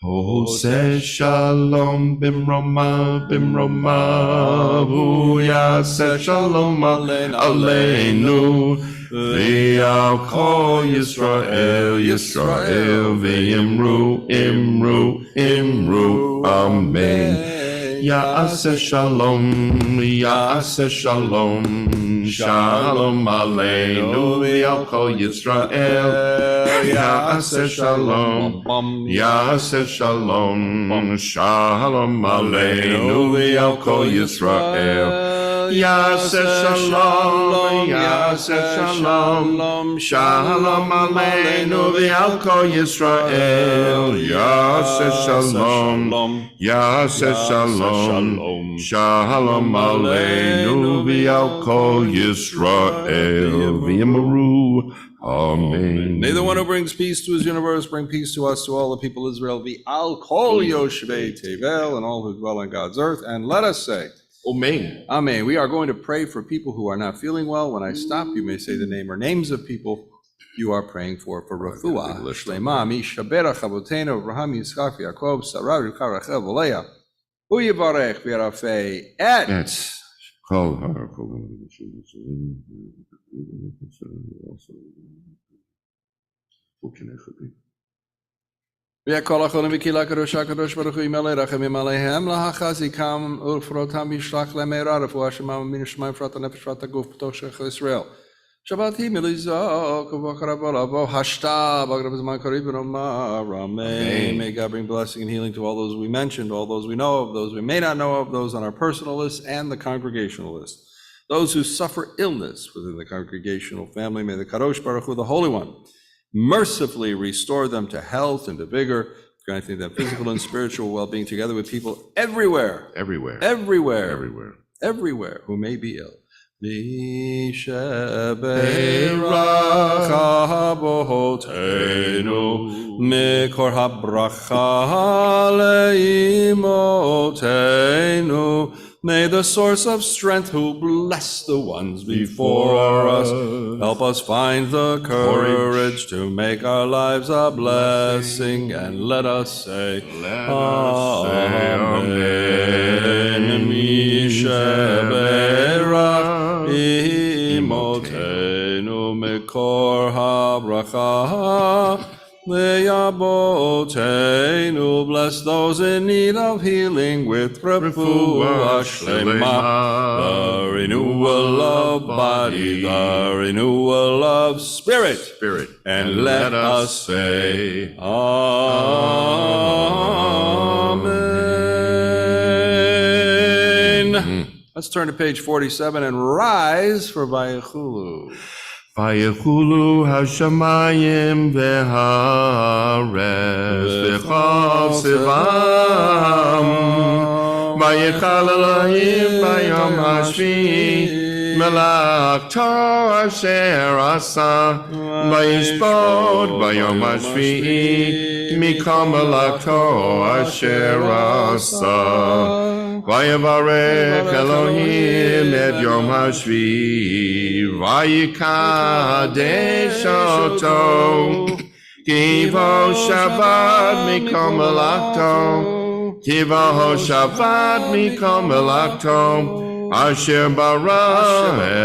Hoseh shalom bimroma bimroma v'yaseh shalom aleinu v'yal kol Yisrael Yisrael v'yimru imru imru amen. Ya'aseh shalom, Ya'aseh shalom, shalom aleinu v'yal kol Yisrael. Ya'aseh shalom, Ya'aseh shalom, shalom aleinu v'yal kol Yisrael. Ya'aseh shalom, Ya'aseh shalom, shalom aleinu v'yal kol Yisrael. Ya'aseh shalom, Ya'aseh shalom, shalom aleinu v'yal kol Yisrael v'yamaru. Amen. May the one who brings peace to his universe bring peace to us, to all the people of Israel, v'al kol yoshvei tevel, and all who dwell on God's earth. And let us say, Amen. Amen. We are going to pray for people who are not feeling well. When I stop, you may say the name or names of people you are praying for refuah. Shlema, Misha, Berach, Avotenu, Abraham, Yitzchak, Yaakov, Sarah, Rivka, Rachel, Leah. Hu yivarech v'yarafei et. וכל החולים וקהילה הקדושה הקדוש ברוך הוא ימלא רחמים עליהם להחזיקם ולפרותם וישלח להם מהרה רפואה שלמה מן פרט הנפש פרט הגוף בתוך שייך ישראל. שבת היא מלזעוק ובקרבה לבוא השתה בקרב זמן קריב ונאמר amen. May God bring blessing and healing to all those we mentioned, all those we know of, those we may not know of, those on our personal list and the congregational list. Those who suffer illness within the congregational family, may the Kadosh Baruch Hu, the Holy One, mercifully restore them to health and to vigor, granting them physical and spiritual well-being together with people everywhere who may be ill. Mikor habracha leimotenu. May the source of strength who bless the ones before us help us find the courage to make our lives a blessing, and let us say, Amen. Misheberach imotenu mikor habracha le'yabotenu. Bless those in need of healing with refuah shlema, the renewal of body, the renewal of spirit. And let us say, Amen. Let's turn to page 47 and rise for Vayechulu. Vayechulu hashamayim v'haaretz v'chol sivam. Vayechal Elohim bayom hashvi'i melachto asher asa. Vayishbod bayom hashvi'i mikol melachto asher asa. Vayevarech Elohim et yom hashvi'i vayikadesh oto kivo Shabbat mikol melachto Kivaho Shabbat Mikol Melachto, Asher bara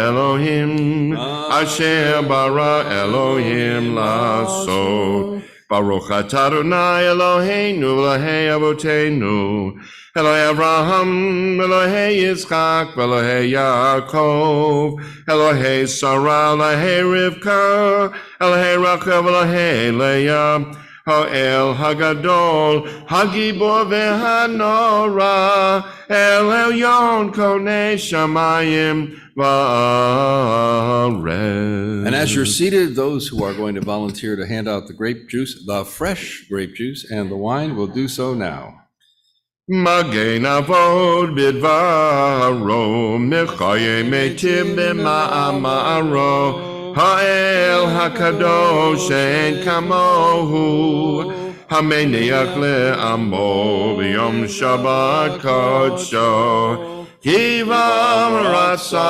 Elohim, Asher bara Elohim Lasot. Baruch atah Adonai Eloheinu, Elohei Avotenu, Elohei Abraham, Elohei Yitzchak, Elohei Yaakov, Elohei Sarah, Elohei Rivka, Elohei Rachel, Elohei Leah, Ha'el Hagadol, Hagibor ve'hanora, El Elyon Konei Shamayim va'aretz. And as you're seated, those who are going to volunteer to hand out the grape juice, the fresh grape juice and the wine will do so now. Magen avod bidvaro, mechaye metim b'ma'amaro, ha'el hakadosh en kamohu, hameniach le'amo b'yom Shabbat kodsho, kivam ratza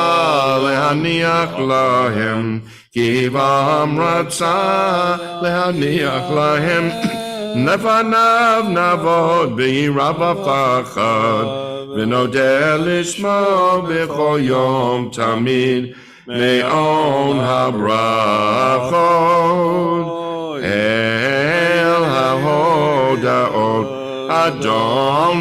lehaniach lahem, kivam ratza lehaniach lahem, Nefanav navod b'yira v'pachad, v'nodeh lishmo b'chol yom tamid, me'on habrachot, el hahodaot, Adon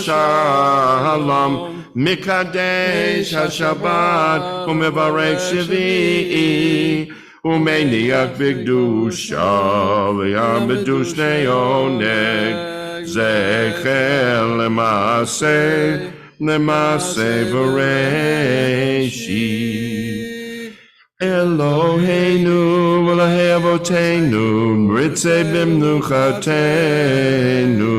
Shalom, Mikadesh HaShabbat, u'mevarech shvi'i, Umeniach b'kedusha, v'yam b'dushnei oneg, zecher lemase v'reishi. Eloheinu, Elohei Avotenu, Ritzei b'mnuchatenu,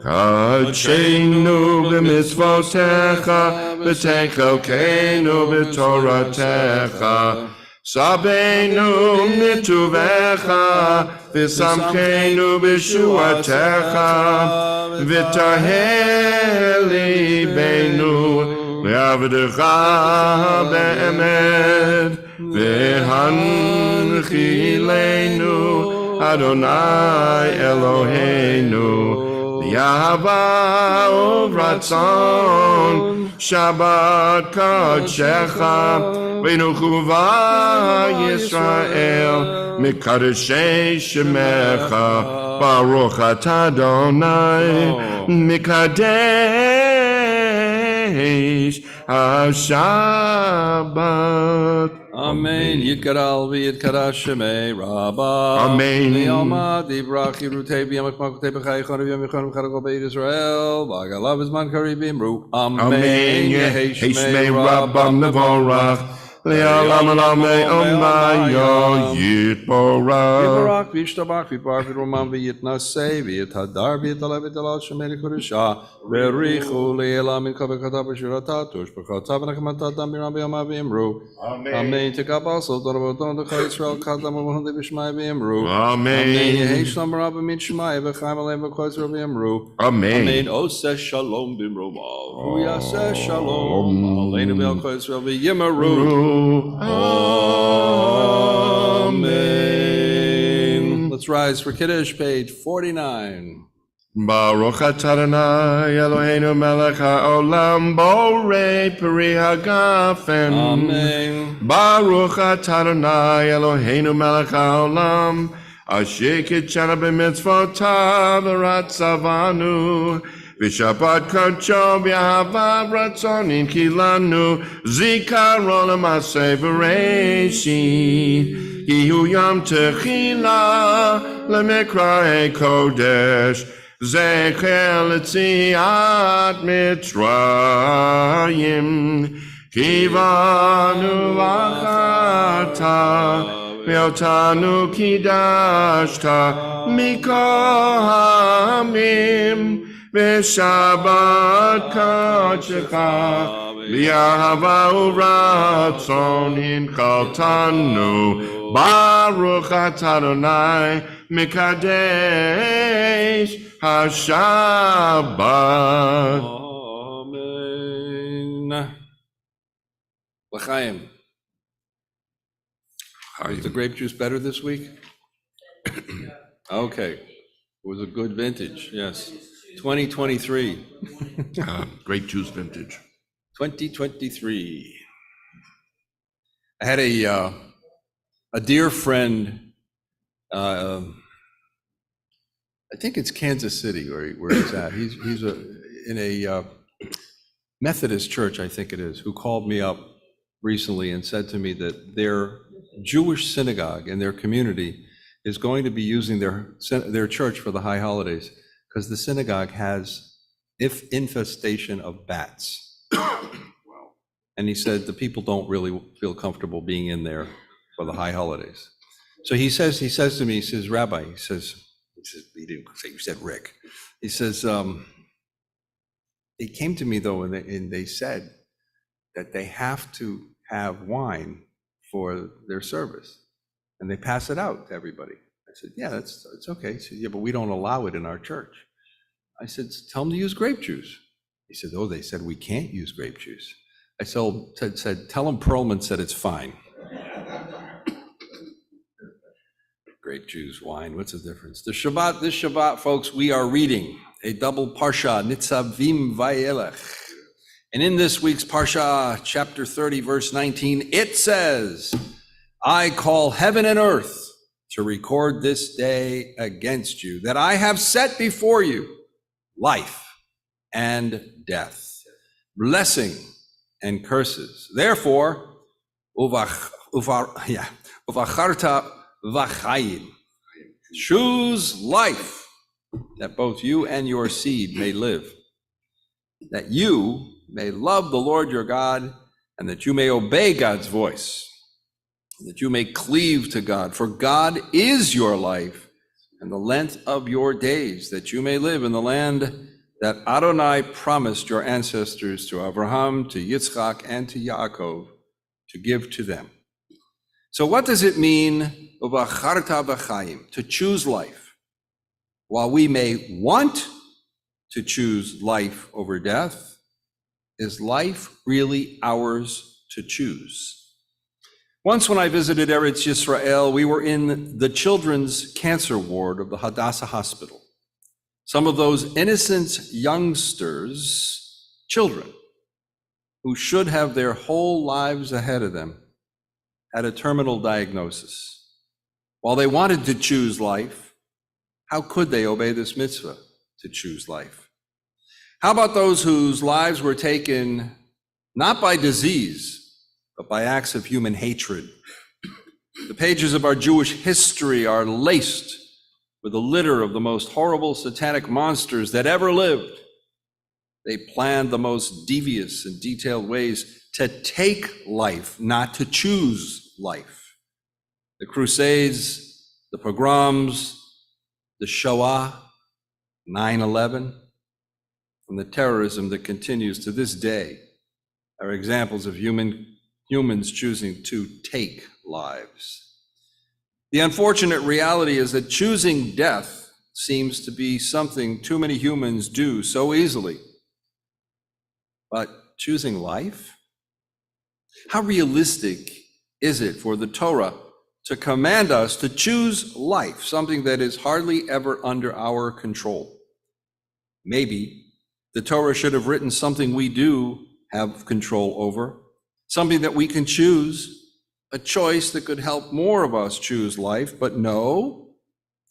Kadshenu b'mitzvotecha, v'techelkenu b'toratecha, Sabenu mituvecha, v'samchenu b'shuatecha, v'taheli beinu, v'avdecha be'emet, v'hanchilenu, Adonai Eloheinu, v'yahava uvratzon, Shabbat kodshecha, v'nuchuva Yisrael, mikadeshei shemecha, Baruch atah Adonai, mikadesh ha-Shabbat. Amen. Yitkaral v'yitkara shemei Rabba. Amen. V'yalma divrach yirutei v'yamak makotei b'chai chonu v'yamichonu v'chadakol b'yid Israel. V'agalav izman karibim ru. Amen. Yehei shmei Rabba mevorach, le'olam olam le'omayo yitborach. Yibarak v'yishtabach v'yipar v'roman v'yitnasei v'yithadar v'yitalev v'yitalal shemei l'kodesha v'richu le'elam min kavekata b'shirata tushbachata v'nachmata miram v'yama v'yimru. Amen. Tekabal so dorabodon d'chol Yisrael kadam v'mohon v'shmai v'yimru. Amen. Yehei shalom rabba min shmai v'chaim aleim v'chol Yisrael v'yimru. Amen. Amen. Oseh shalom b'mromav. Hu yaseh shalom. Aleinu v'chol Yisrael v'yimaru. Amen. Let's rise for Kiddush, page 49. Baruch atah Adonai Eloheinu melech haolam, borei peri hagafen. Amen. Baruch atah Adonai Eloheinu melech haolam, asher kitshana b'mitzvotav v'ratzavanu, v'shabbat kodsho v'ahava ratzonin kilanu, zikaron l'maseh v'reishi, ki hu yom techila l'mekra'ei kodesh, zecher l'tziat Mitzrayim, kivanu achata, ve'otanu kidashta, mikol ha'amim, ve'shabbat kodshecha, v'yahava uratzon hinchaltanu, Baruch atah Adonai, mikadesh ha-Shabbat. Amen. L'chaim. Was the grape juice better this week? Okay. It was a good vintage, yes. 2023. Grape juice vintage. 2023. I had a dear friend, I think it's Kansas City where he's at. He's in a Methodist church, I think it is, who called me up recently and said to me that their Jewish synagogue in their community is going to be using their church for the high holidays because the synagogue has infestation of bats. And he said the people don't really feel comfortable being in there for the high holidays. So he says to me, he says, Rabbi, he says, he didn't say, you said Rick. He says, they came to me though, and they said that they have to have wine for their service, and they pass it out to everybody. I said, yeah, it's okay. He said, yeah, but we don't allow it in our church. I said, tell them to use grape juice. He said, oh, they said we can't use grape juice. I said, tell them Perlman said it's fine. Grape juice, wine, what's the difference? This Shabbat, folks, we are reading a double Parsha, Nitzavim Vayelech. And in this week's Parsha, chapter 30, verse 19, it says, I call heaven and earth to record this day against you, that I have set before you life and death, blessing and curses. Therefore, uvacharta v'chayim, choose life, that both you and your seed may live, that you may love the Lord your God, and that you may obey God's voice, and that you may cleave to God. For God is your life and the length of your days, that you may live in the land that Adonai promised your ancestors, to Abraham, to Yitzchak, and to Yaakov, to give to them. So what does it mean, uvacharta v'chayim, to choose life? While we may want to choose life over death, is life really ours to choose? Once when I visited Eretz Yisrael, we were in the children's cancer ward of the Hadassah Hospital. Some of those innocent youngsters, children, who should have their whole lives ahead of them, had a terminal diagnosis. While they wanted to choose life, how could they obey this mitzvah to choose life? How about those whose lives were taken not by disease, but by acts of human hatred? The pages of our Jewish history are laced with a litter of the most horrible satanic monsters that ever lived. They planned the most devious and detailed ways to take life, not to choose life. The Crusades, the pogroms, the Shoah, 9/11, and the terrorism that continues to this day are examples of humans choosing to take lives. The unfortunate reality is that choosing death seems to be something too many humans do so easily. But choosing life? How realistic is it for the Torah to command us to choose life, something that is hardly ever under our control? Maybe the Torah should have written something we do have control over, something that we can choose, a choice that could help more of us choose life. But no,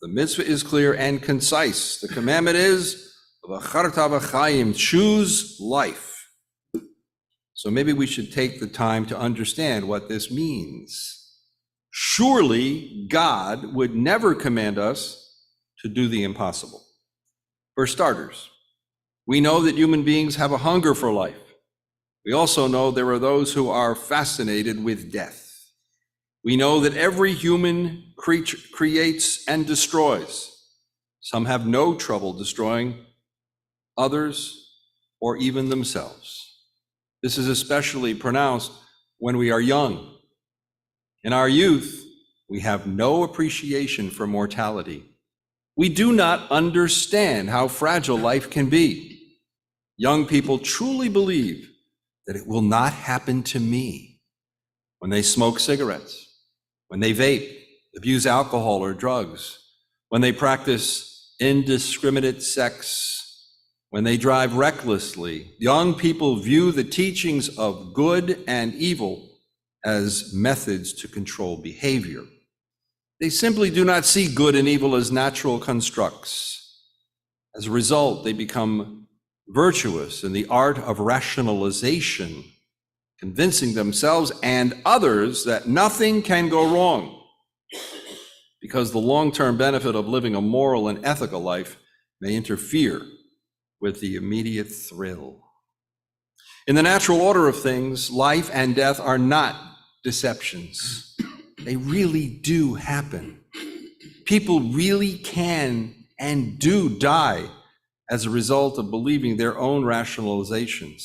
the mitzvah is clear and concise. The commandment is, v'charta v'chayim, choose life. So maybe we should take the time to understand what this means. Surely God would never command us to do the impossible. For starters, we know that human beings have a hunger for life. We also know there are those who are fascinated with death. We know that every human creature creates and destroys. Some have no trouble destroying others or even themselves. This is especially pronounced when we are young. In our youth, we have no appreciation for mortality. We do not understand how fragile life can be. Young people truly believe that it will not happen to me when they smoke cigarettes, when they vape, abuse alcohol or drugs, when they practice indiscriminate sex, when they drive recklessly, young people view the teachings of good and evil as methods to control behavior. They simply do not see good and evil as natural constructs. As a result, they become virtuous in the art of rationalization, convincing themselves and others that nothing can go wrong, because the long-term benefit of living a moral and ethical life may interfere with the immediate thrill. In the natural order of things, life and death are not deceptions. They really do happen. People really can and do die as a result of believing their own rationalizations.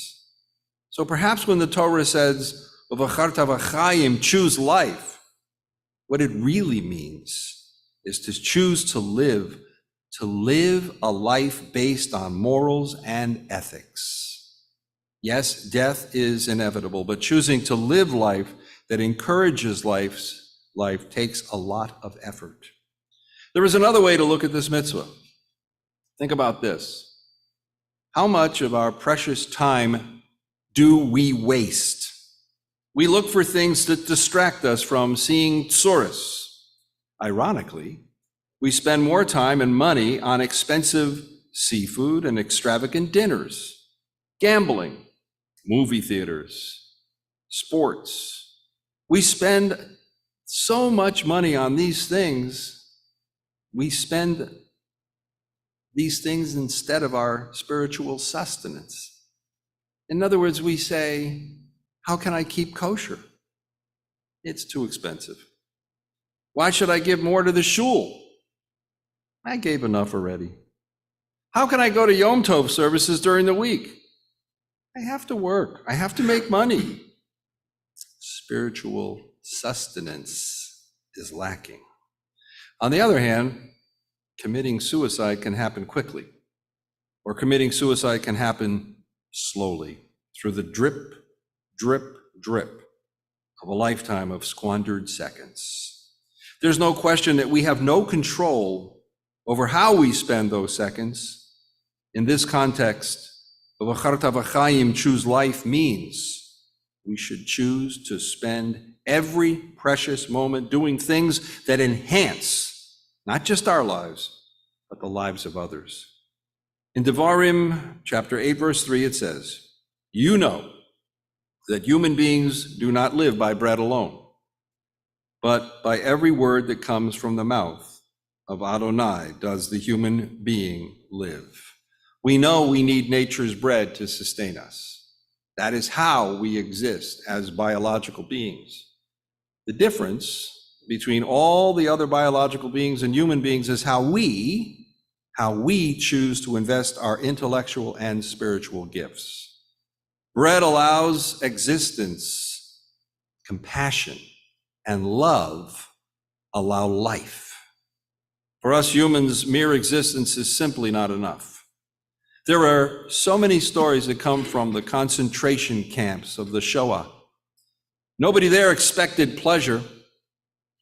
So perhaps when the Torah says, "V'charta v'chayim," choose life, what it really means is to choose to live a life based on morals and ethics. Yes, death is inevitable, but choosing to live life that encourages life takes a lot of effort. There is another way to look at this mitzvah. Think about this. How much of our precious time do we waste? We look for things that distract us from seeing tsuris. Ironically, we spend more time and money on expensive seafood and extravagant dinners, gambling, movie theaters, sports. We spend so much money on these things. We spend these things instead of our spiritual sustenance. In other words, we say, how can I keep kosher? It's too expensive. Why should I give more to the shul? I gave enough already. How can I go to Yom Tov services during the week? I have to work. I have to make money. Spiritual sustenance is lacking. On the other hand, committing suicide can happen quickly, or committing suicide can happen slowly through the drip, drip, drip of a lifetime of squandered seconds. There's no question that we have no control over how we spend those seconds. In this context, v'charta v'chayim, choose life, means we should choose to spend every precious moment doing things that enhance not just our lives, but the lives of others. In Devarim, chapter 8, verse 3, it says, "You know that human beings do not live by bread alone, but by every word that comes from the mouth of Adonai does the human being live." We know we need nature's bread to sustain us. That is how we exist as biological beings. The difference between all the other biological beings and human beings is how we choose to invest our intellectual and spiritual gifts. Bread allows existence, compassion, and love allow life. For us humans, mere existence is simply not enough. There are so many stories that come from the concentration camps of the Shoah. Nobody there expected pleasure,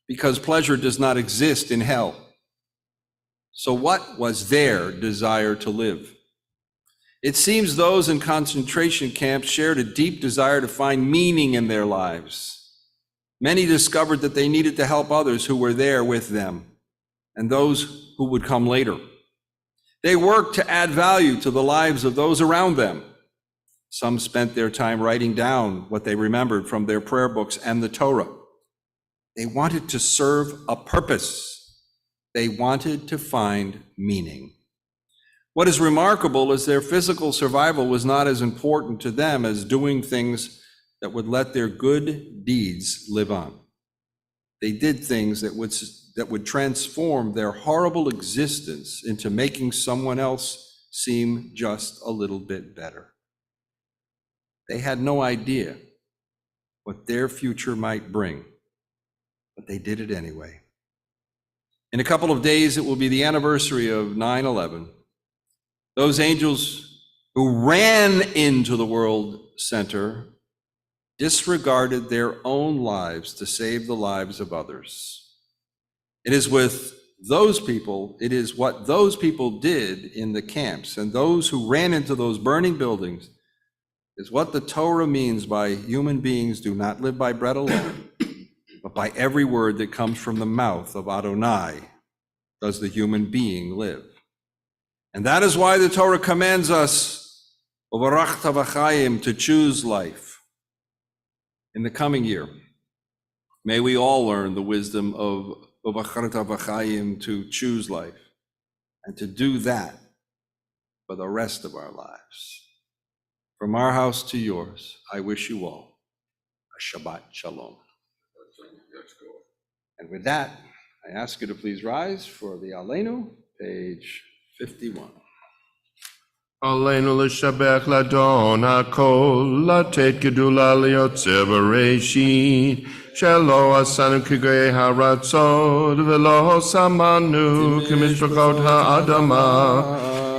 because pleasure does not exist in hell. So what was their desire to live? It seems those in concentration camps shared a deep desire to find meaning in their lives. Many discovered that they needed to help others who were there with them and those who would come later. They worked to add value to the lives of those around them. Some spent their time writing down what they remembered from their prayer books and the Torah. They wanted to serve a purpose. They wanted to find meaning. What is remarkable is their physical survival was not as important to them as doing things that would let their good deeds live on. They did things that would transform their horrible existence into making someone else seem just a little bit better. They had no idea what their future might bring, but they did it anyway. In a couple of days, it will be the anniversary of 9/11. Those angels who ran into the World Center disregarded their own lives to save the lives of others. It is with those people, it is what those people did in the camps and those who ran into those burning buildings is what the Torah means by human beings do not live by bread alone, but by every word that comes from the mouth of Adonai does the human being live. And that is why the Torah commands us, Uvarachta v'chaim, to choose life. In the coming year, may we all learn the wisdom of Uvarachta v'chaim, to choose life, and to do that for the rest of our lives. From our house to yours, I wish you all a Shabbat Shalom. And with that, I ask you to please rise for the Aleinu, page 51. Aleinu l'shabech l'adon hakol, latet gedula liyotzeh b'reishit, shelo asanu k'grei haratzot, v'lo samanu k'mishpachot ha'adama,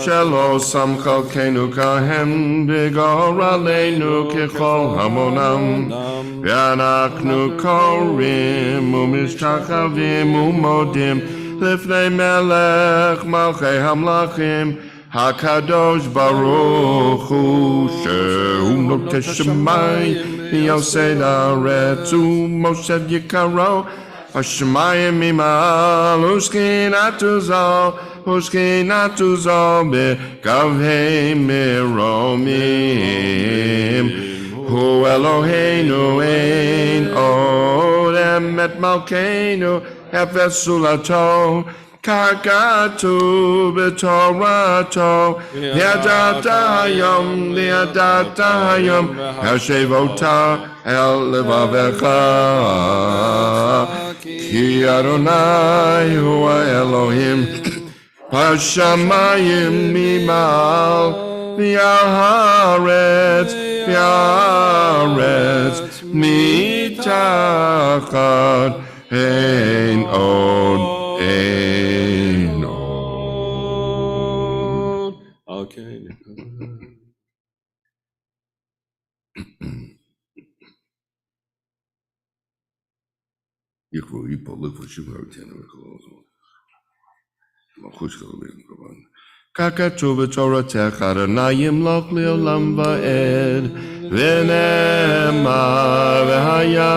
shelo samchalkenu kahem, b'gor aleinu k'chol hamonam, v'anachnu korim u'mishtachavim u'modim, lifnei melech malchei hamlachim, HaKadosh Baruch Hu Shehu Noteh Shemayim V'yosei La'aretz U'moshev Yikaro HaShemayim Mimal Ushkinatu Zo B'Kavhei Meromim Hu Eloheinu Ein Od Emet Malkeinu Efes Sulato Kagatu b'Torato, V'yadata hayom, Hashevota el levavecha, Ki Adonai hu Elohim, Hashamayim mimal, V'yaharetz mitachat ein od. Okay. Yikro yipo lifu shivar tenu v'kolozon. Machush kalim kavan. Kakatu v'torah Adonai loch le'olam va'ed. V'nema v'haya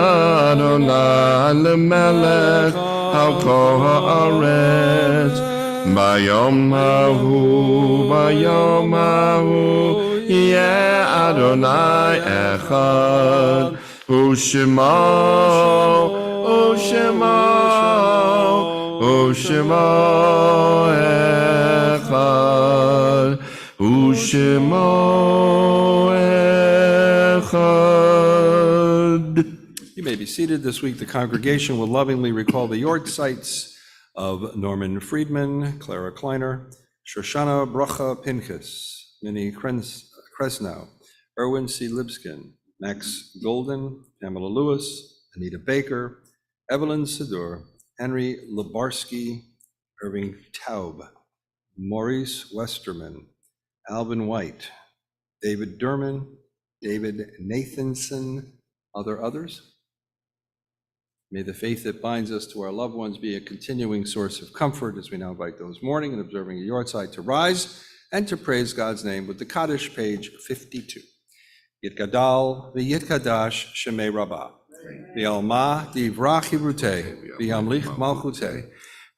Adonai le'melech al kol ha'aretz. Bayom hahu, yeh Adonai echad. U'shemo echad. U'shemo echad. You may be seated. This week, the congregation will lovingly recall the York sites of Norman Friedman, Clara Kleiner, Shoshana Bracha Pinchas, Minnie Kresnow, Erwin C. Lipskin, Max Golden, Pamela Lewis, Anita Baker, Evelyn Sidor, Henry Lebarsky, Irving Taub, Maurice Westerman, Alvin White, David Derman, David Nathanson, others? May the faith that binds us to our loved ones be a continuing source of comfort as we now invite those mourning and observing a yahrzeit to rise and to praise God's name with the Kaddish, page 52. Yitgadal v'yitkadash shemei rabbah, v'yalma divrach hibruteh, v'yamlich malchuteh,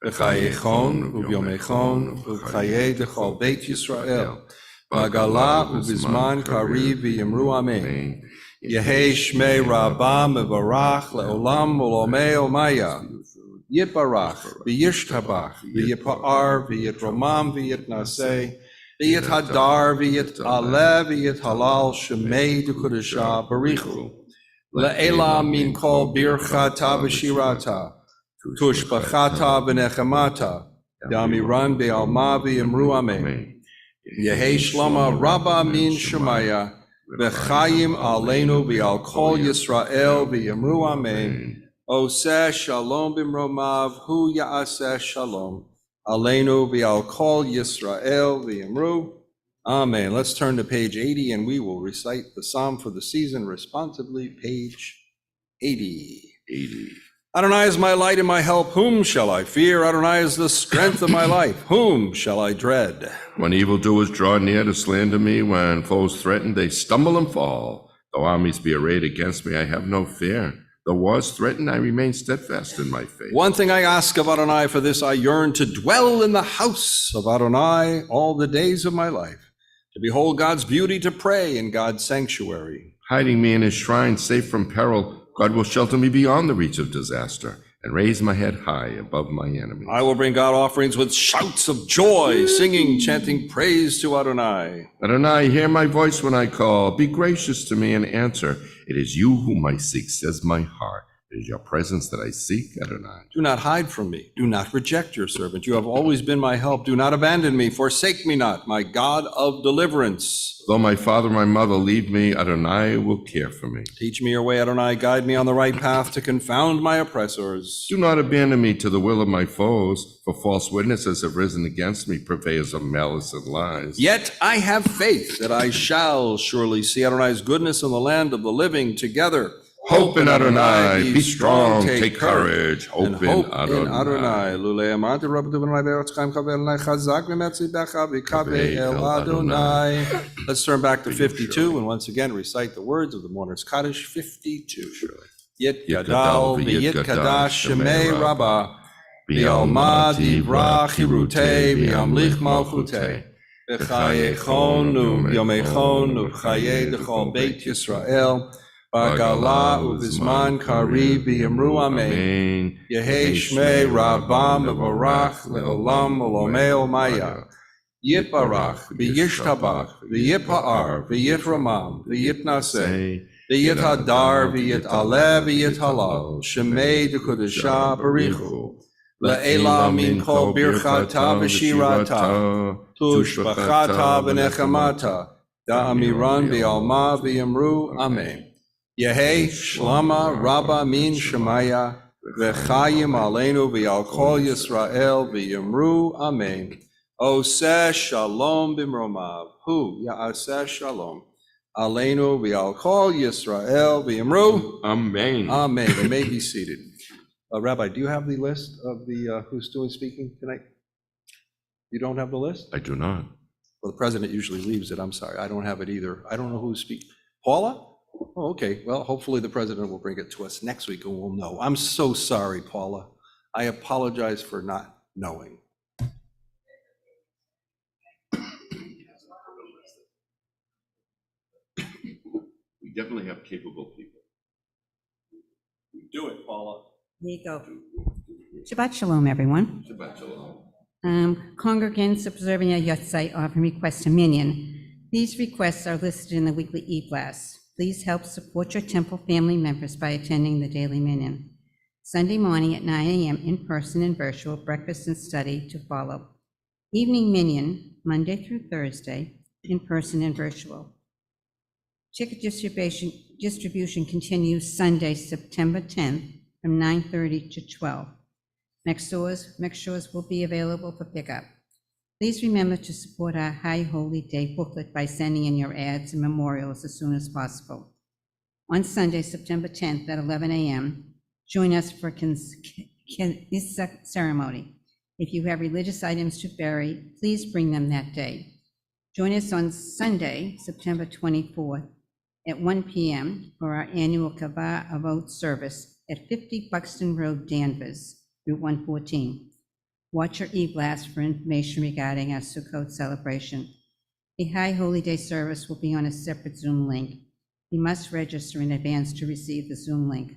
v'chayechon u'vyomechon u'chayei dechol beit Yisrael, v'agala u'bizman kariv v'yimru amen. Yehei Shmei Rabbah Mevarach Le'olam Olomei Omaya Yitbarach V'yishtabach V'yipa'ar V'yitromam V'yitnaseh V'yithadar V'yitaleh V'yithalal Shemei D'Kudashah Barichu Le'ela Min Kol Birchata V'shirata Tushbachata V'nechemata Yamiran Be'alma V'yimru Amen Yehei Shlama Rabbah Min Shemaya V'chayim aleinu v'al kol Yisrael v'yamru amen. Oseh shalom b'mromav hu ya'aseh shalom. Aleinu v'al kol Yisrael v'yamru amen. Let's turn to page 80 and we will recite the psalm for the season responsibly. Page 80. Adonai is my light and my help. Whom shall I fear? Adonai is the strength of my life. Whom shall I dread? When evildoers draw near to slander me, when foes threaten, they stumble and fall. Though armies be arrayed against me, I have no fear. Though wars threaten, I remain steadfast in my faith. One thing I ask of Adonai, for this I yearn, to dwell in the house of Adonai all the days of my life, to behold God's beauty, to pray in God's sanctuary. Hiding me in his shrine, safe from peril, God will shelter me beyond the reach of disaster and raise my head high above my enemies. I will bring God offerings with shouts of joy, singing, chanting praise to Adonai. Adonai, hear my voice when I call. Be gracious to me and answer. It is you whom I seek, says my heart. It is your presence that I seek, Adonai. Do not hide from me. Do not reject your servant. You have always been my help. Do not abandon me. Forsake me not, my God of deliverance. Though my father and my mother leave me, Adonai will care for me. Teach me your way, Adonai. Guide me on the right path to confound my oppressors. Do not abandon me to the will of my foes, for false witnesses have risen against me, purveyors of malice and lies. Yet I have faith that I shall surely see Adonai's goodness in the land of the living together. Hope in Adonai, be strong, take courage. Hope in Adonai. Lulei amanti rabbi Adonai ve'eretz chaim chavel Adonai chazak v'metzibecha v'kaveh el Adonai. Let's turn back to 52 and once again recite the words of the Mourner's Kaddish 52. Yit gadal v'yit kadash shemei rabbah v'yalma divrach hirutei v'yamlich malchutei v'chayechonu v'yomechonu v'chayei d'chol Beit Yisrael Bagala uvizman kari v'yamru amen. Yehei shmei Rabbah mevorach le'olam olomei maya. Yitbarach v'yishtabach v'yipa'ar v'yitramam v'yitnaseh v'yithadar v'yitaleh v'yithalal shemei d'kudesha barichu le'ela min kol birchata v'shirata tushbachata v'nechamata da'amiran v'yalma v'yamru amen. Yehei shlama rabba min shemaya v'chayim aleinu v'yal kol Yisrael v'yamru amen. Oseh shalom b'mromav hu ya'aseh shalom aleinu v'yal kol Yisrael v'yamru Amen. amen. They may be seated. Rabbi, do you have the list of the who's doing speaking tonight? You don't have the list? I do not. Well, the president usually leaves it. I'm sorry. I don't have it either. I don't know who's speaking. Paula? Oh, okay. Well, hopefully the president will bring it to us next week and we'll know. I'm so sorry, Paula. I apologize for not knowing. We definitely have capable people. Do it, Paula. There you go. Shabbat shalom, everyone. Shabbat shalom. Congregants observing a Yotzai often request a minyan. These requests are listed in the weekly e-blast. Please help support your temple family members by attending the daily minyan. Sunday morning at 9 a.m. in person and virtual, breakfast and study to follow. Evening minyan, Monday through Thursday, in person and virtual. Ticket distribution continues Sunday, September 10th from 9:30 to 12. Mixtures will be available for pickup. Please remember to support our High Holy Day booklet by sending in your ads and memorials as soon as possible. On Sunday, September 10th at 11 a.m., join us for this ceremony. If you have religious items to bury, please bring them that day. Join us on Sunday, September 24th at 1 p.m. for our annual Kavah Avot service at 50 Buxton Road, Danvers, Route 114. Watch your e-blast for information regarding our Sukkot celebration. The High Holy Day service will be on a separate Zoom link. You must register in advance to receive the Zoom link.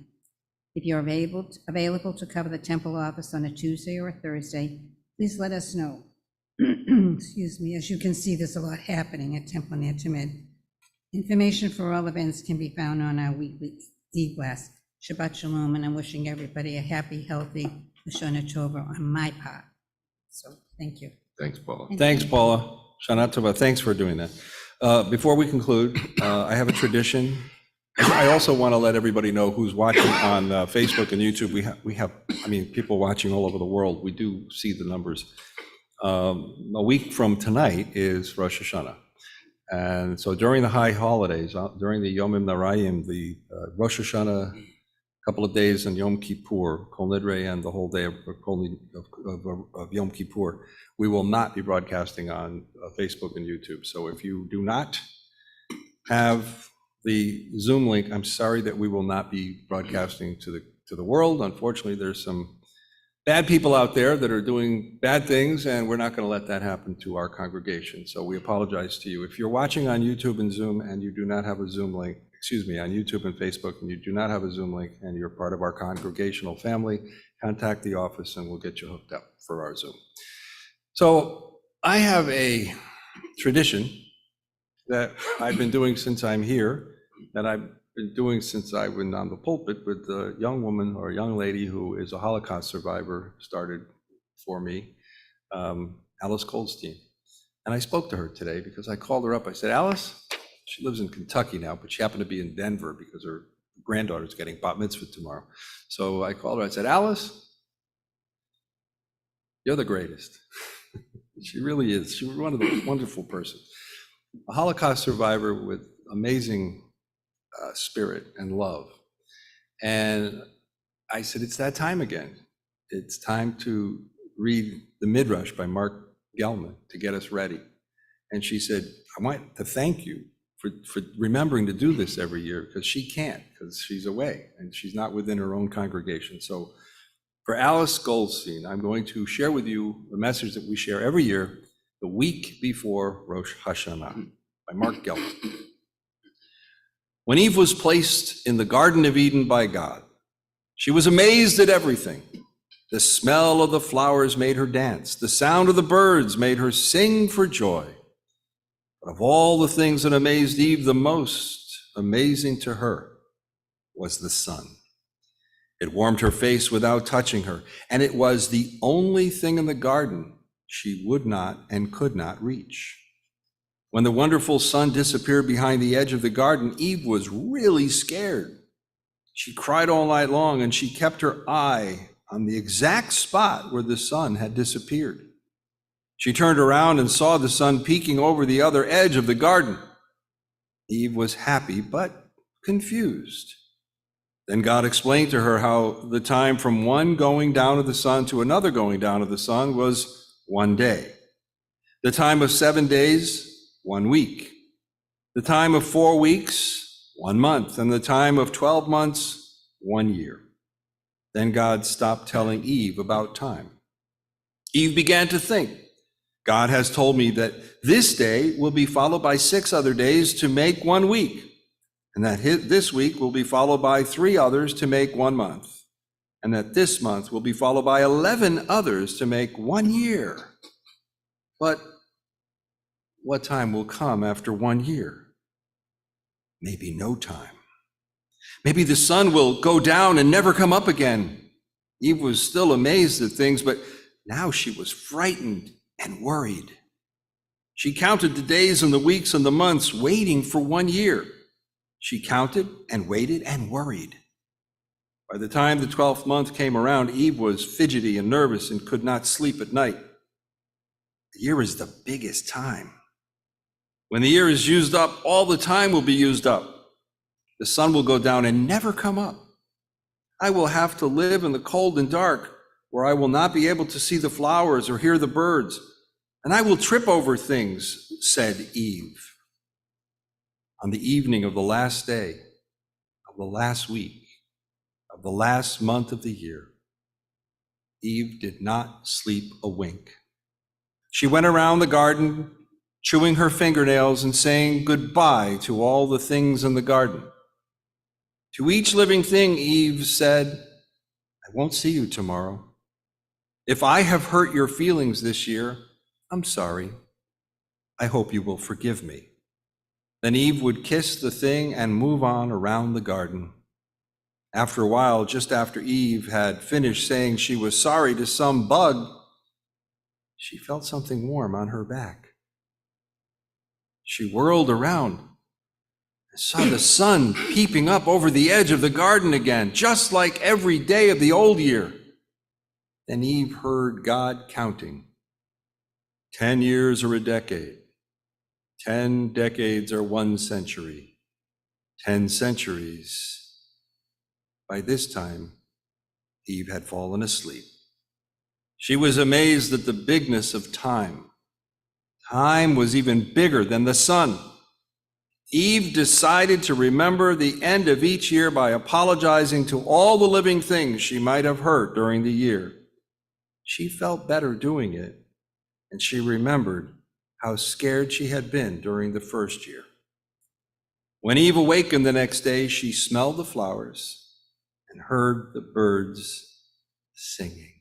If you're available to cover the temple office on a Tuesday or a Thursday, please let us know. Excuse me. As you can see, there's a lot happening at Temple Ner Tamid. Information for all events can be found on our weekly e-blast. Shabbat shalom, and I'm wishing everybody a happy, healthy Shana Tova on my part. So, thank you. Thanks, Paula. Thanks, Paula. Shana Tova, thanks for doing that. Before we conclude, I have a tradition. I also want to let everybody know who's watching on Facebook and YouTube. We have, I mean, people watching all over the world. We do see the numbers. A week from tonight is Rosh Hashanah. And so during the high holidays, during the Yomim Narayim, the Rosh Hashanah couple of days on Yom Kippur, Kol Nidre, and the whole day of Yom Kippur, we will not be broadcasting on Facebook and YouTube. So if you do not have the Zoom link, I'm sorry that we will not be broadcasting to the world. Unfortunately, there's some bad people out there that are doing bad things, and we're not going to let that happen to our congregation. So we apologize to you. If you're watching on YouTube and Zoom and you do not have a Zoom link, on YouTube and Facebook, and you do not have a Zoom link and you're part of our congregational family, contact the office and we'll get you hooked up for our Zoom. So I have a tradition that I've been doing since I'm here, that I've been doing since I went on the pulpit with a young woman or a young lady who is a Holocaust survivor, started for me, Alice Goldstein. And I spoke to her today because I called her up. I said, Alice, she lives in Kentucky now, but she happened to be in Denver because her granddaughter's getting bat mitzvah tomorrow. So I called her, I said, Alice, you're the greatest. She really is. She was one of the wonderful persons. A Holocaust survivor with amazing spirit and love. And I said, it's that time again. It's time to read the Midrash by Mark Gelman to get us ready. And she said, I want to thank you for remembering to do this every year, because she can't, because she's away and she's not within her own congregation. So for Alice Goldstein, I'm going to share with you the message that we share every year, the week before Rosh Hashanah, by Mark Gelman. When Eve was placed in the Garden of Eden by God, she was amazed at everything. The smell of the flowers made her dance. The sound of the birds made her sing for joy. But of all the things that amazed Eve, the most amazing to her was the sun. It warmed her face without touching her, and it was the only thing in the garden she would not and could not reach. When the wonderful sun disappeared behind the edge of the garden, Eve was really scared. She cried all night long, and she kept her eye on the exact spot where the sun had disappeared. She turned around and saw the sun peeking over the other edge of the garden. Eve was happy but confused. Then God explained to her how the time from one going down of the sun to another going down of the sun was one day. The time of 7 days, 1 week. The time of 4 weeks, 1 month. And the time of 12 months, 1 year. Then God stopped telling Eve about time. Eve began to think, God has told me that this day will be followed by 6 other days to make 1 week, and that this week will be followed by 3 others to make 1 month, and that this month will be followed by 11 others to make 1 year. But what time will come after 1 year? Maybe no time. Maybe the sun will go down and never come up again. Eve was still amazed at things, but now she was frightened and worried. She counted the days and the weeks and the months, waiting for 1 year. She counted and waited and worried. By the time the 12th month came around, Eve was fidgety and nervous and could not sleep at night. The year is the biggest time. When the year is used up, all the time will be used up. The sun will go down and never come up. I will have to live in the cold and dark, where I will not be able to see the flowers or hear the birds, and I will trip over things, said Eve. On the evening of the last day, of the last week, of the last month of the year, Eve did not sleep a wink. She went around the garden, chewing her fingernails and saying goodbye to all the things in the garden. To each living thing, Eve said, I won't see you tomorrow. If I have hurt your feelings this year, I'm sorry. I hope you will forgive me. Then Eve would kiss the thing and move on around the garden. After a while, just after Eve had finished saying she was sorry to some bug, she felt something warm on her back. She whirled around and saw the sun peeping up over the edge of the garden again, just like every day of the old year. Then Eve heard God counting. 10 years are a decade. 10 decades are 1 century. 10 centuries By this time, Eve had fallen asleep. She was amazed at the bigness of time. Time was even bigger than the sun. Eve decided to remember the end of each year by apologizing to all the living things she might have hurt during the year. She felt better doing it, and she remembered how scared she had been during the first year. When Eve awakened the next day, she smelled the flowers and heard the birds singing.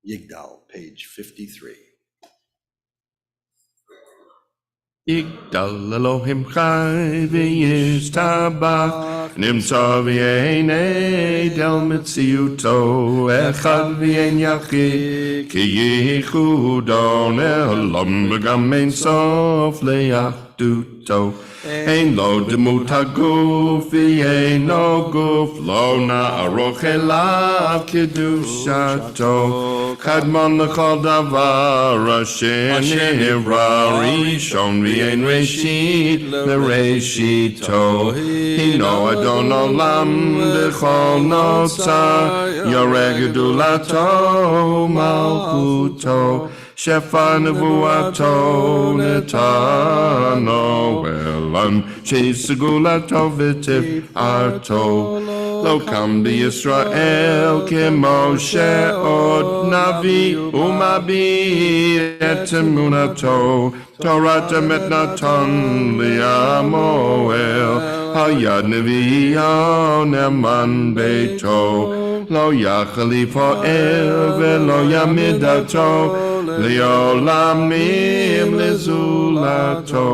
Yigdal, page 53. Yigdal Elohim Chai v'yishtabach Nimtza v'yein del mitziuto Echad v'yein yachid Ki yichudo ne'olam v'gam ein sof le'achduto Ein lo demut haguf v'yein no guf Lo na'aroch elav kedushato Kadmon l'chol davar asher nivra rishon v'yein reshit l'reshito Hino adon olam b'chol notzar Yoreh gedulato malchuto Shefa nevuato netano Elam shesegulato v'tifarto Lo kam b'Yisrael k'Moshe od navi umabi et emunato Torah emet natan li'amoel Hayad nevi'o ne'man beito Lo yachal li'po'el ve'lo yamidato Le'olamim le'zulato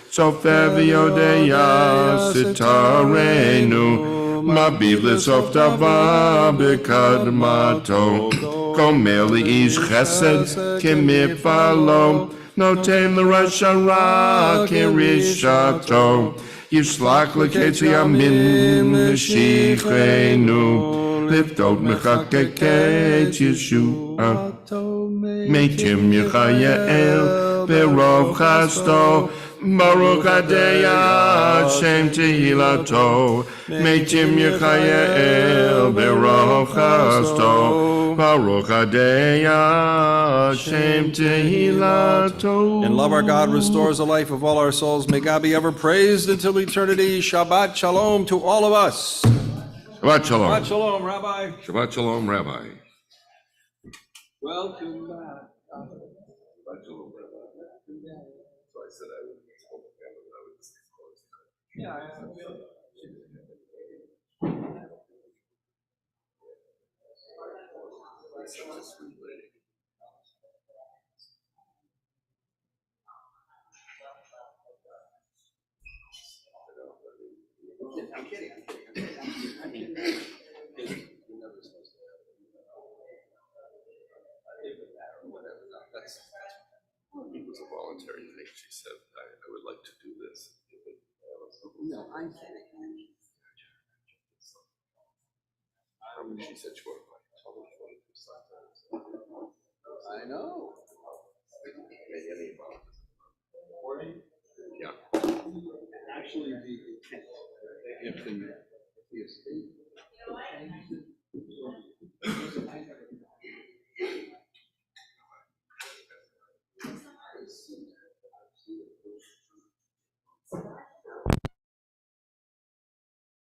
Sofer v'yodeya sitarenu Mabiv le'sof davar b'kadmato Gomer li'ish chesed k'mifalo Noten l'rasha ra k'rishato Yishlach l'ketzi yamin v'shichenu Liftot mechakeket Yeshua Meitim Yechayael Berov Chasto Baruch Adeya Shem Tehilato Meitim Yechayael Berov Chasto Baruch Adeya Shem Tehilato. And love our God restores the life of all our souls. May God be ever praised until eternity. Shabbat Shalom to all of us. Shabbat Shalom. Shabbat Shalom, Rabbi. Shabbat Shalom, Rabbi. Welcome back. Shabbat Shalom, Rabbi. So I said I would hold the camera, but I would stay close. Yeah, Such a sweet lady. I'm kidding. It was a voluntary thing. She said, I would like to do this. No, I'm kidding. She said she wanted to tell me 20%. I know. Yeah. Actually, if the estate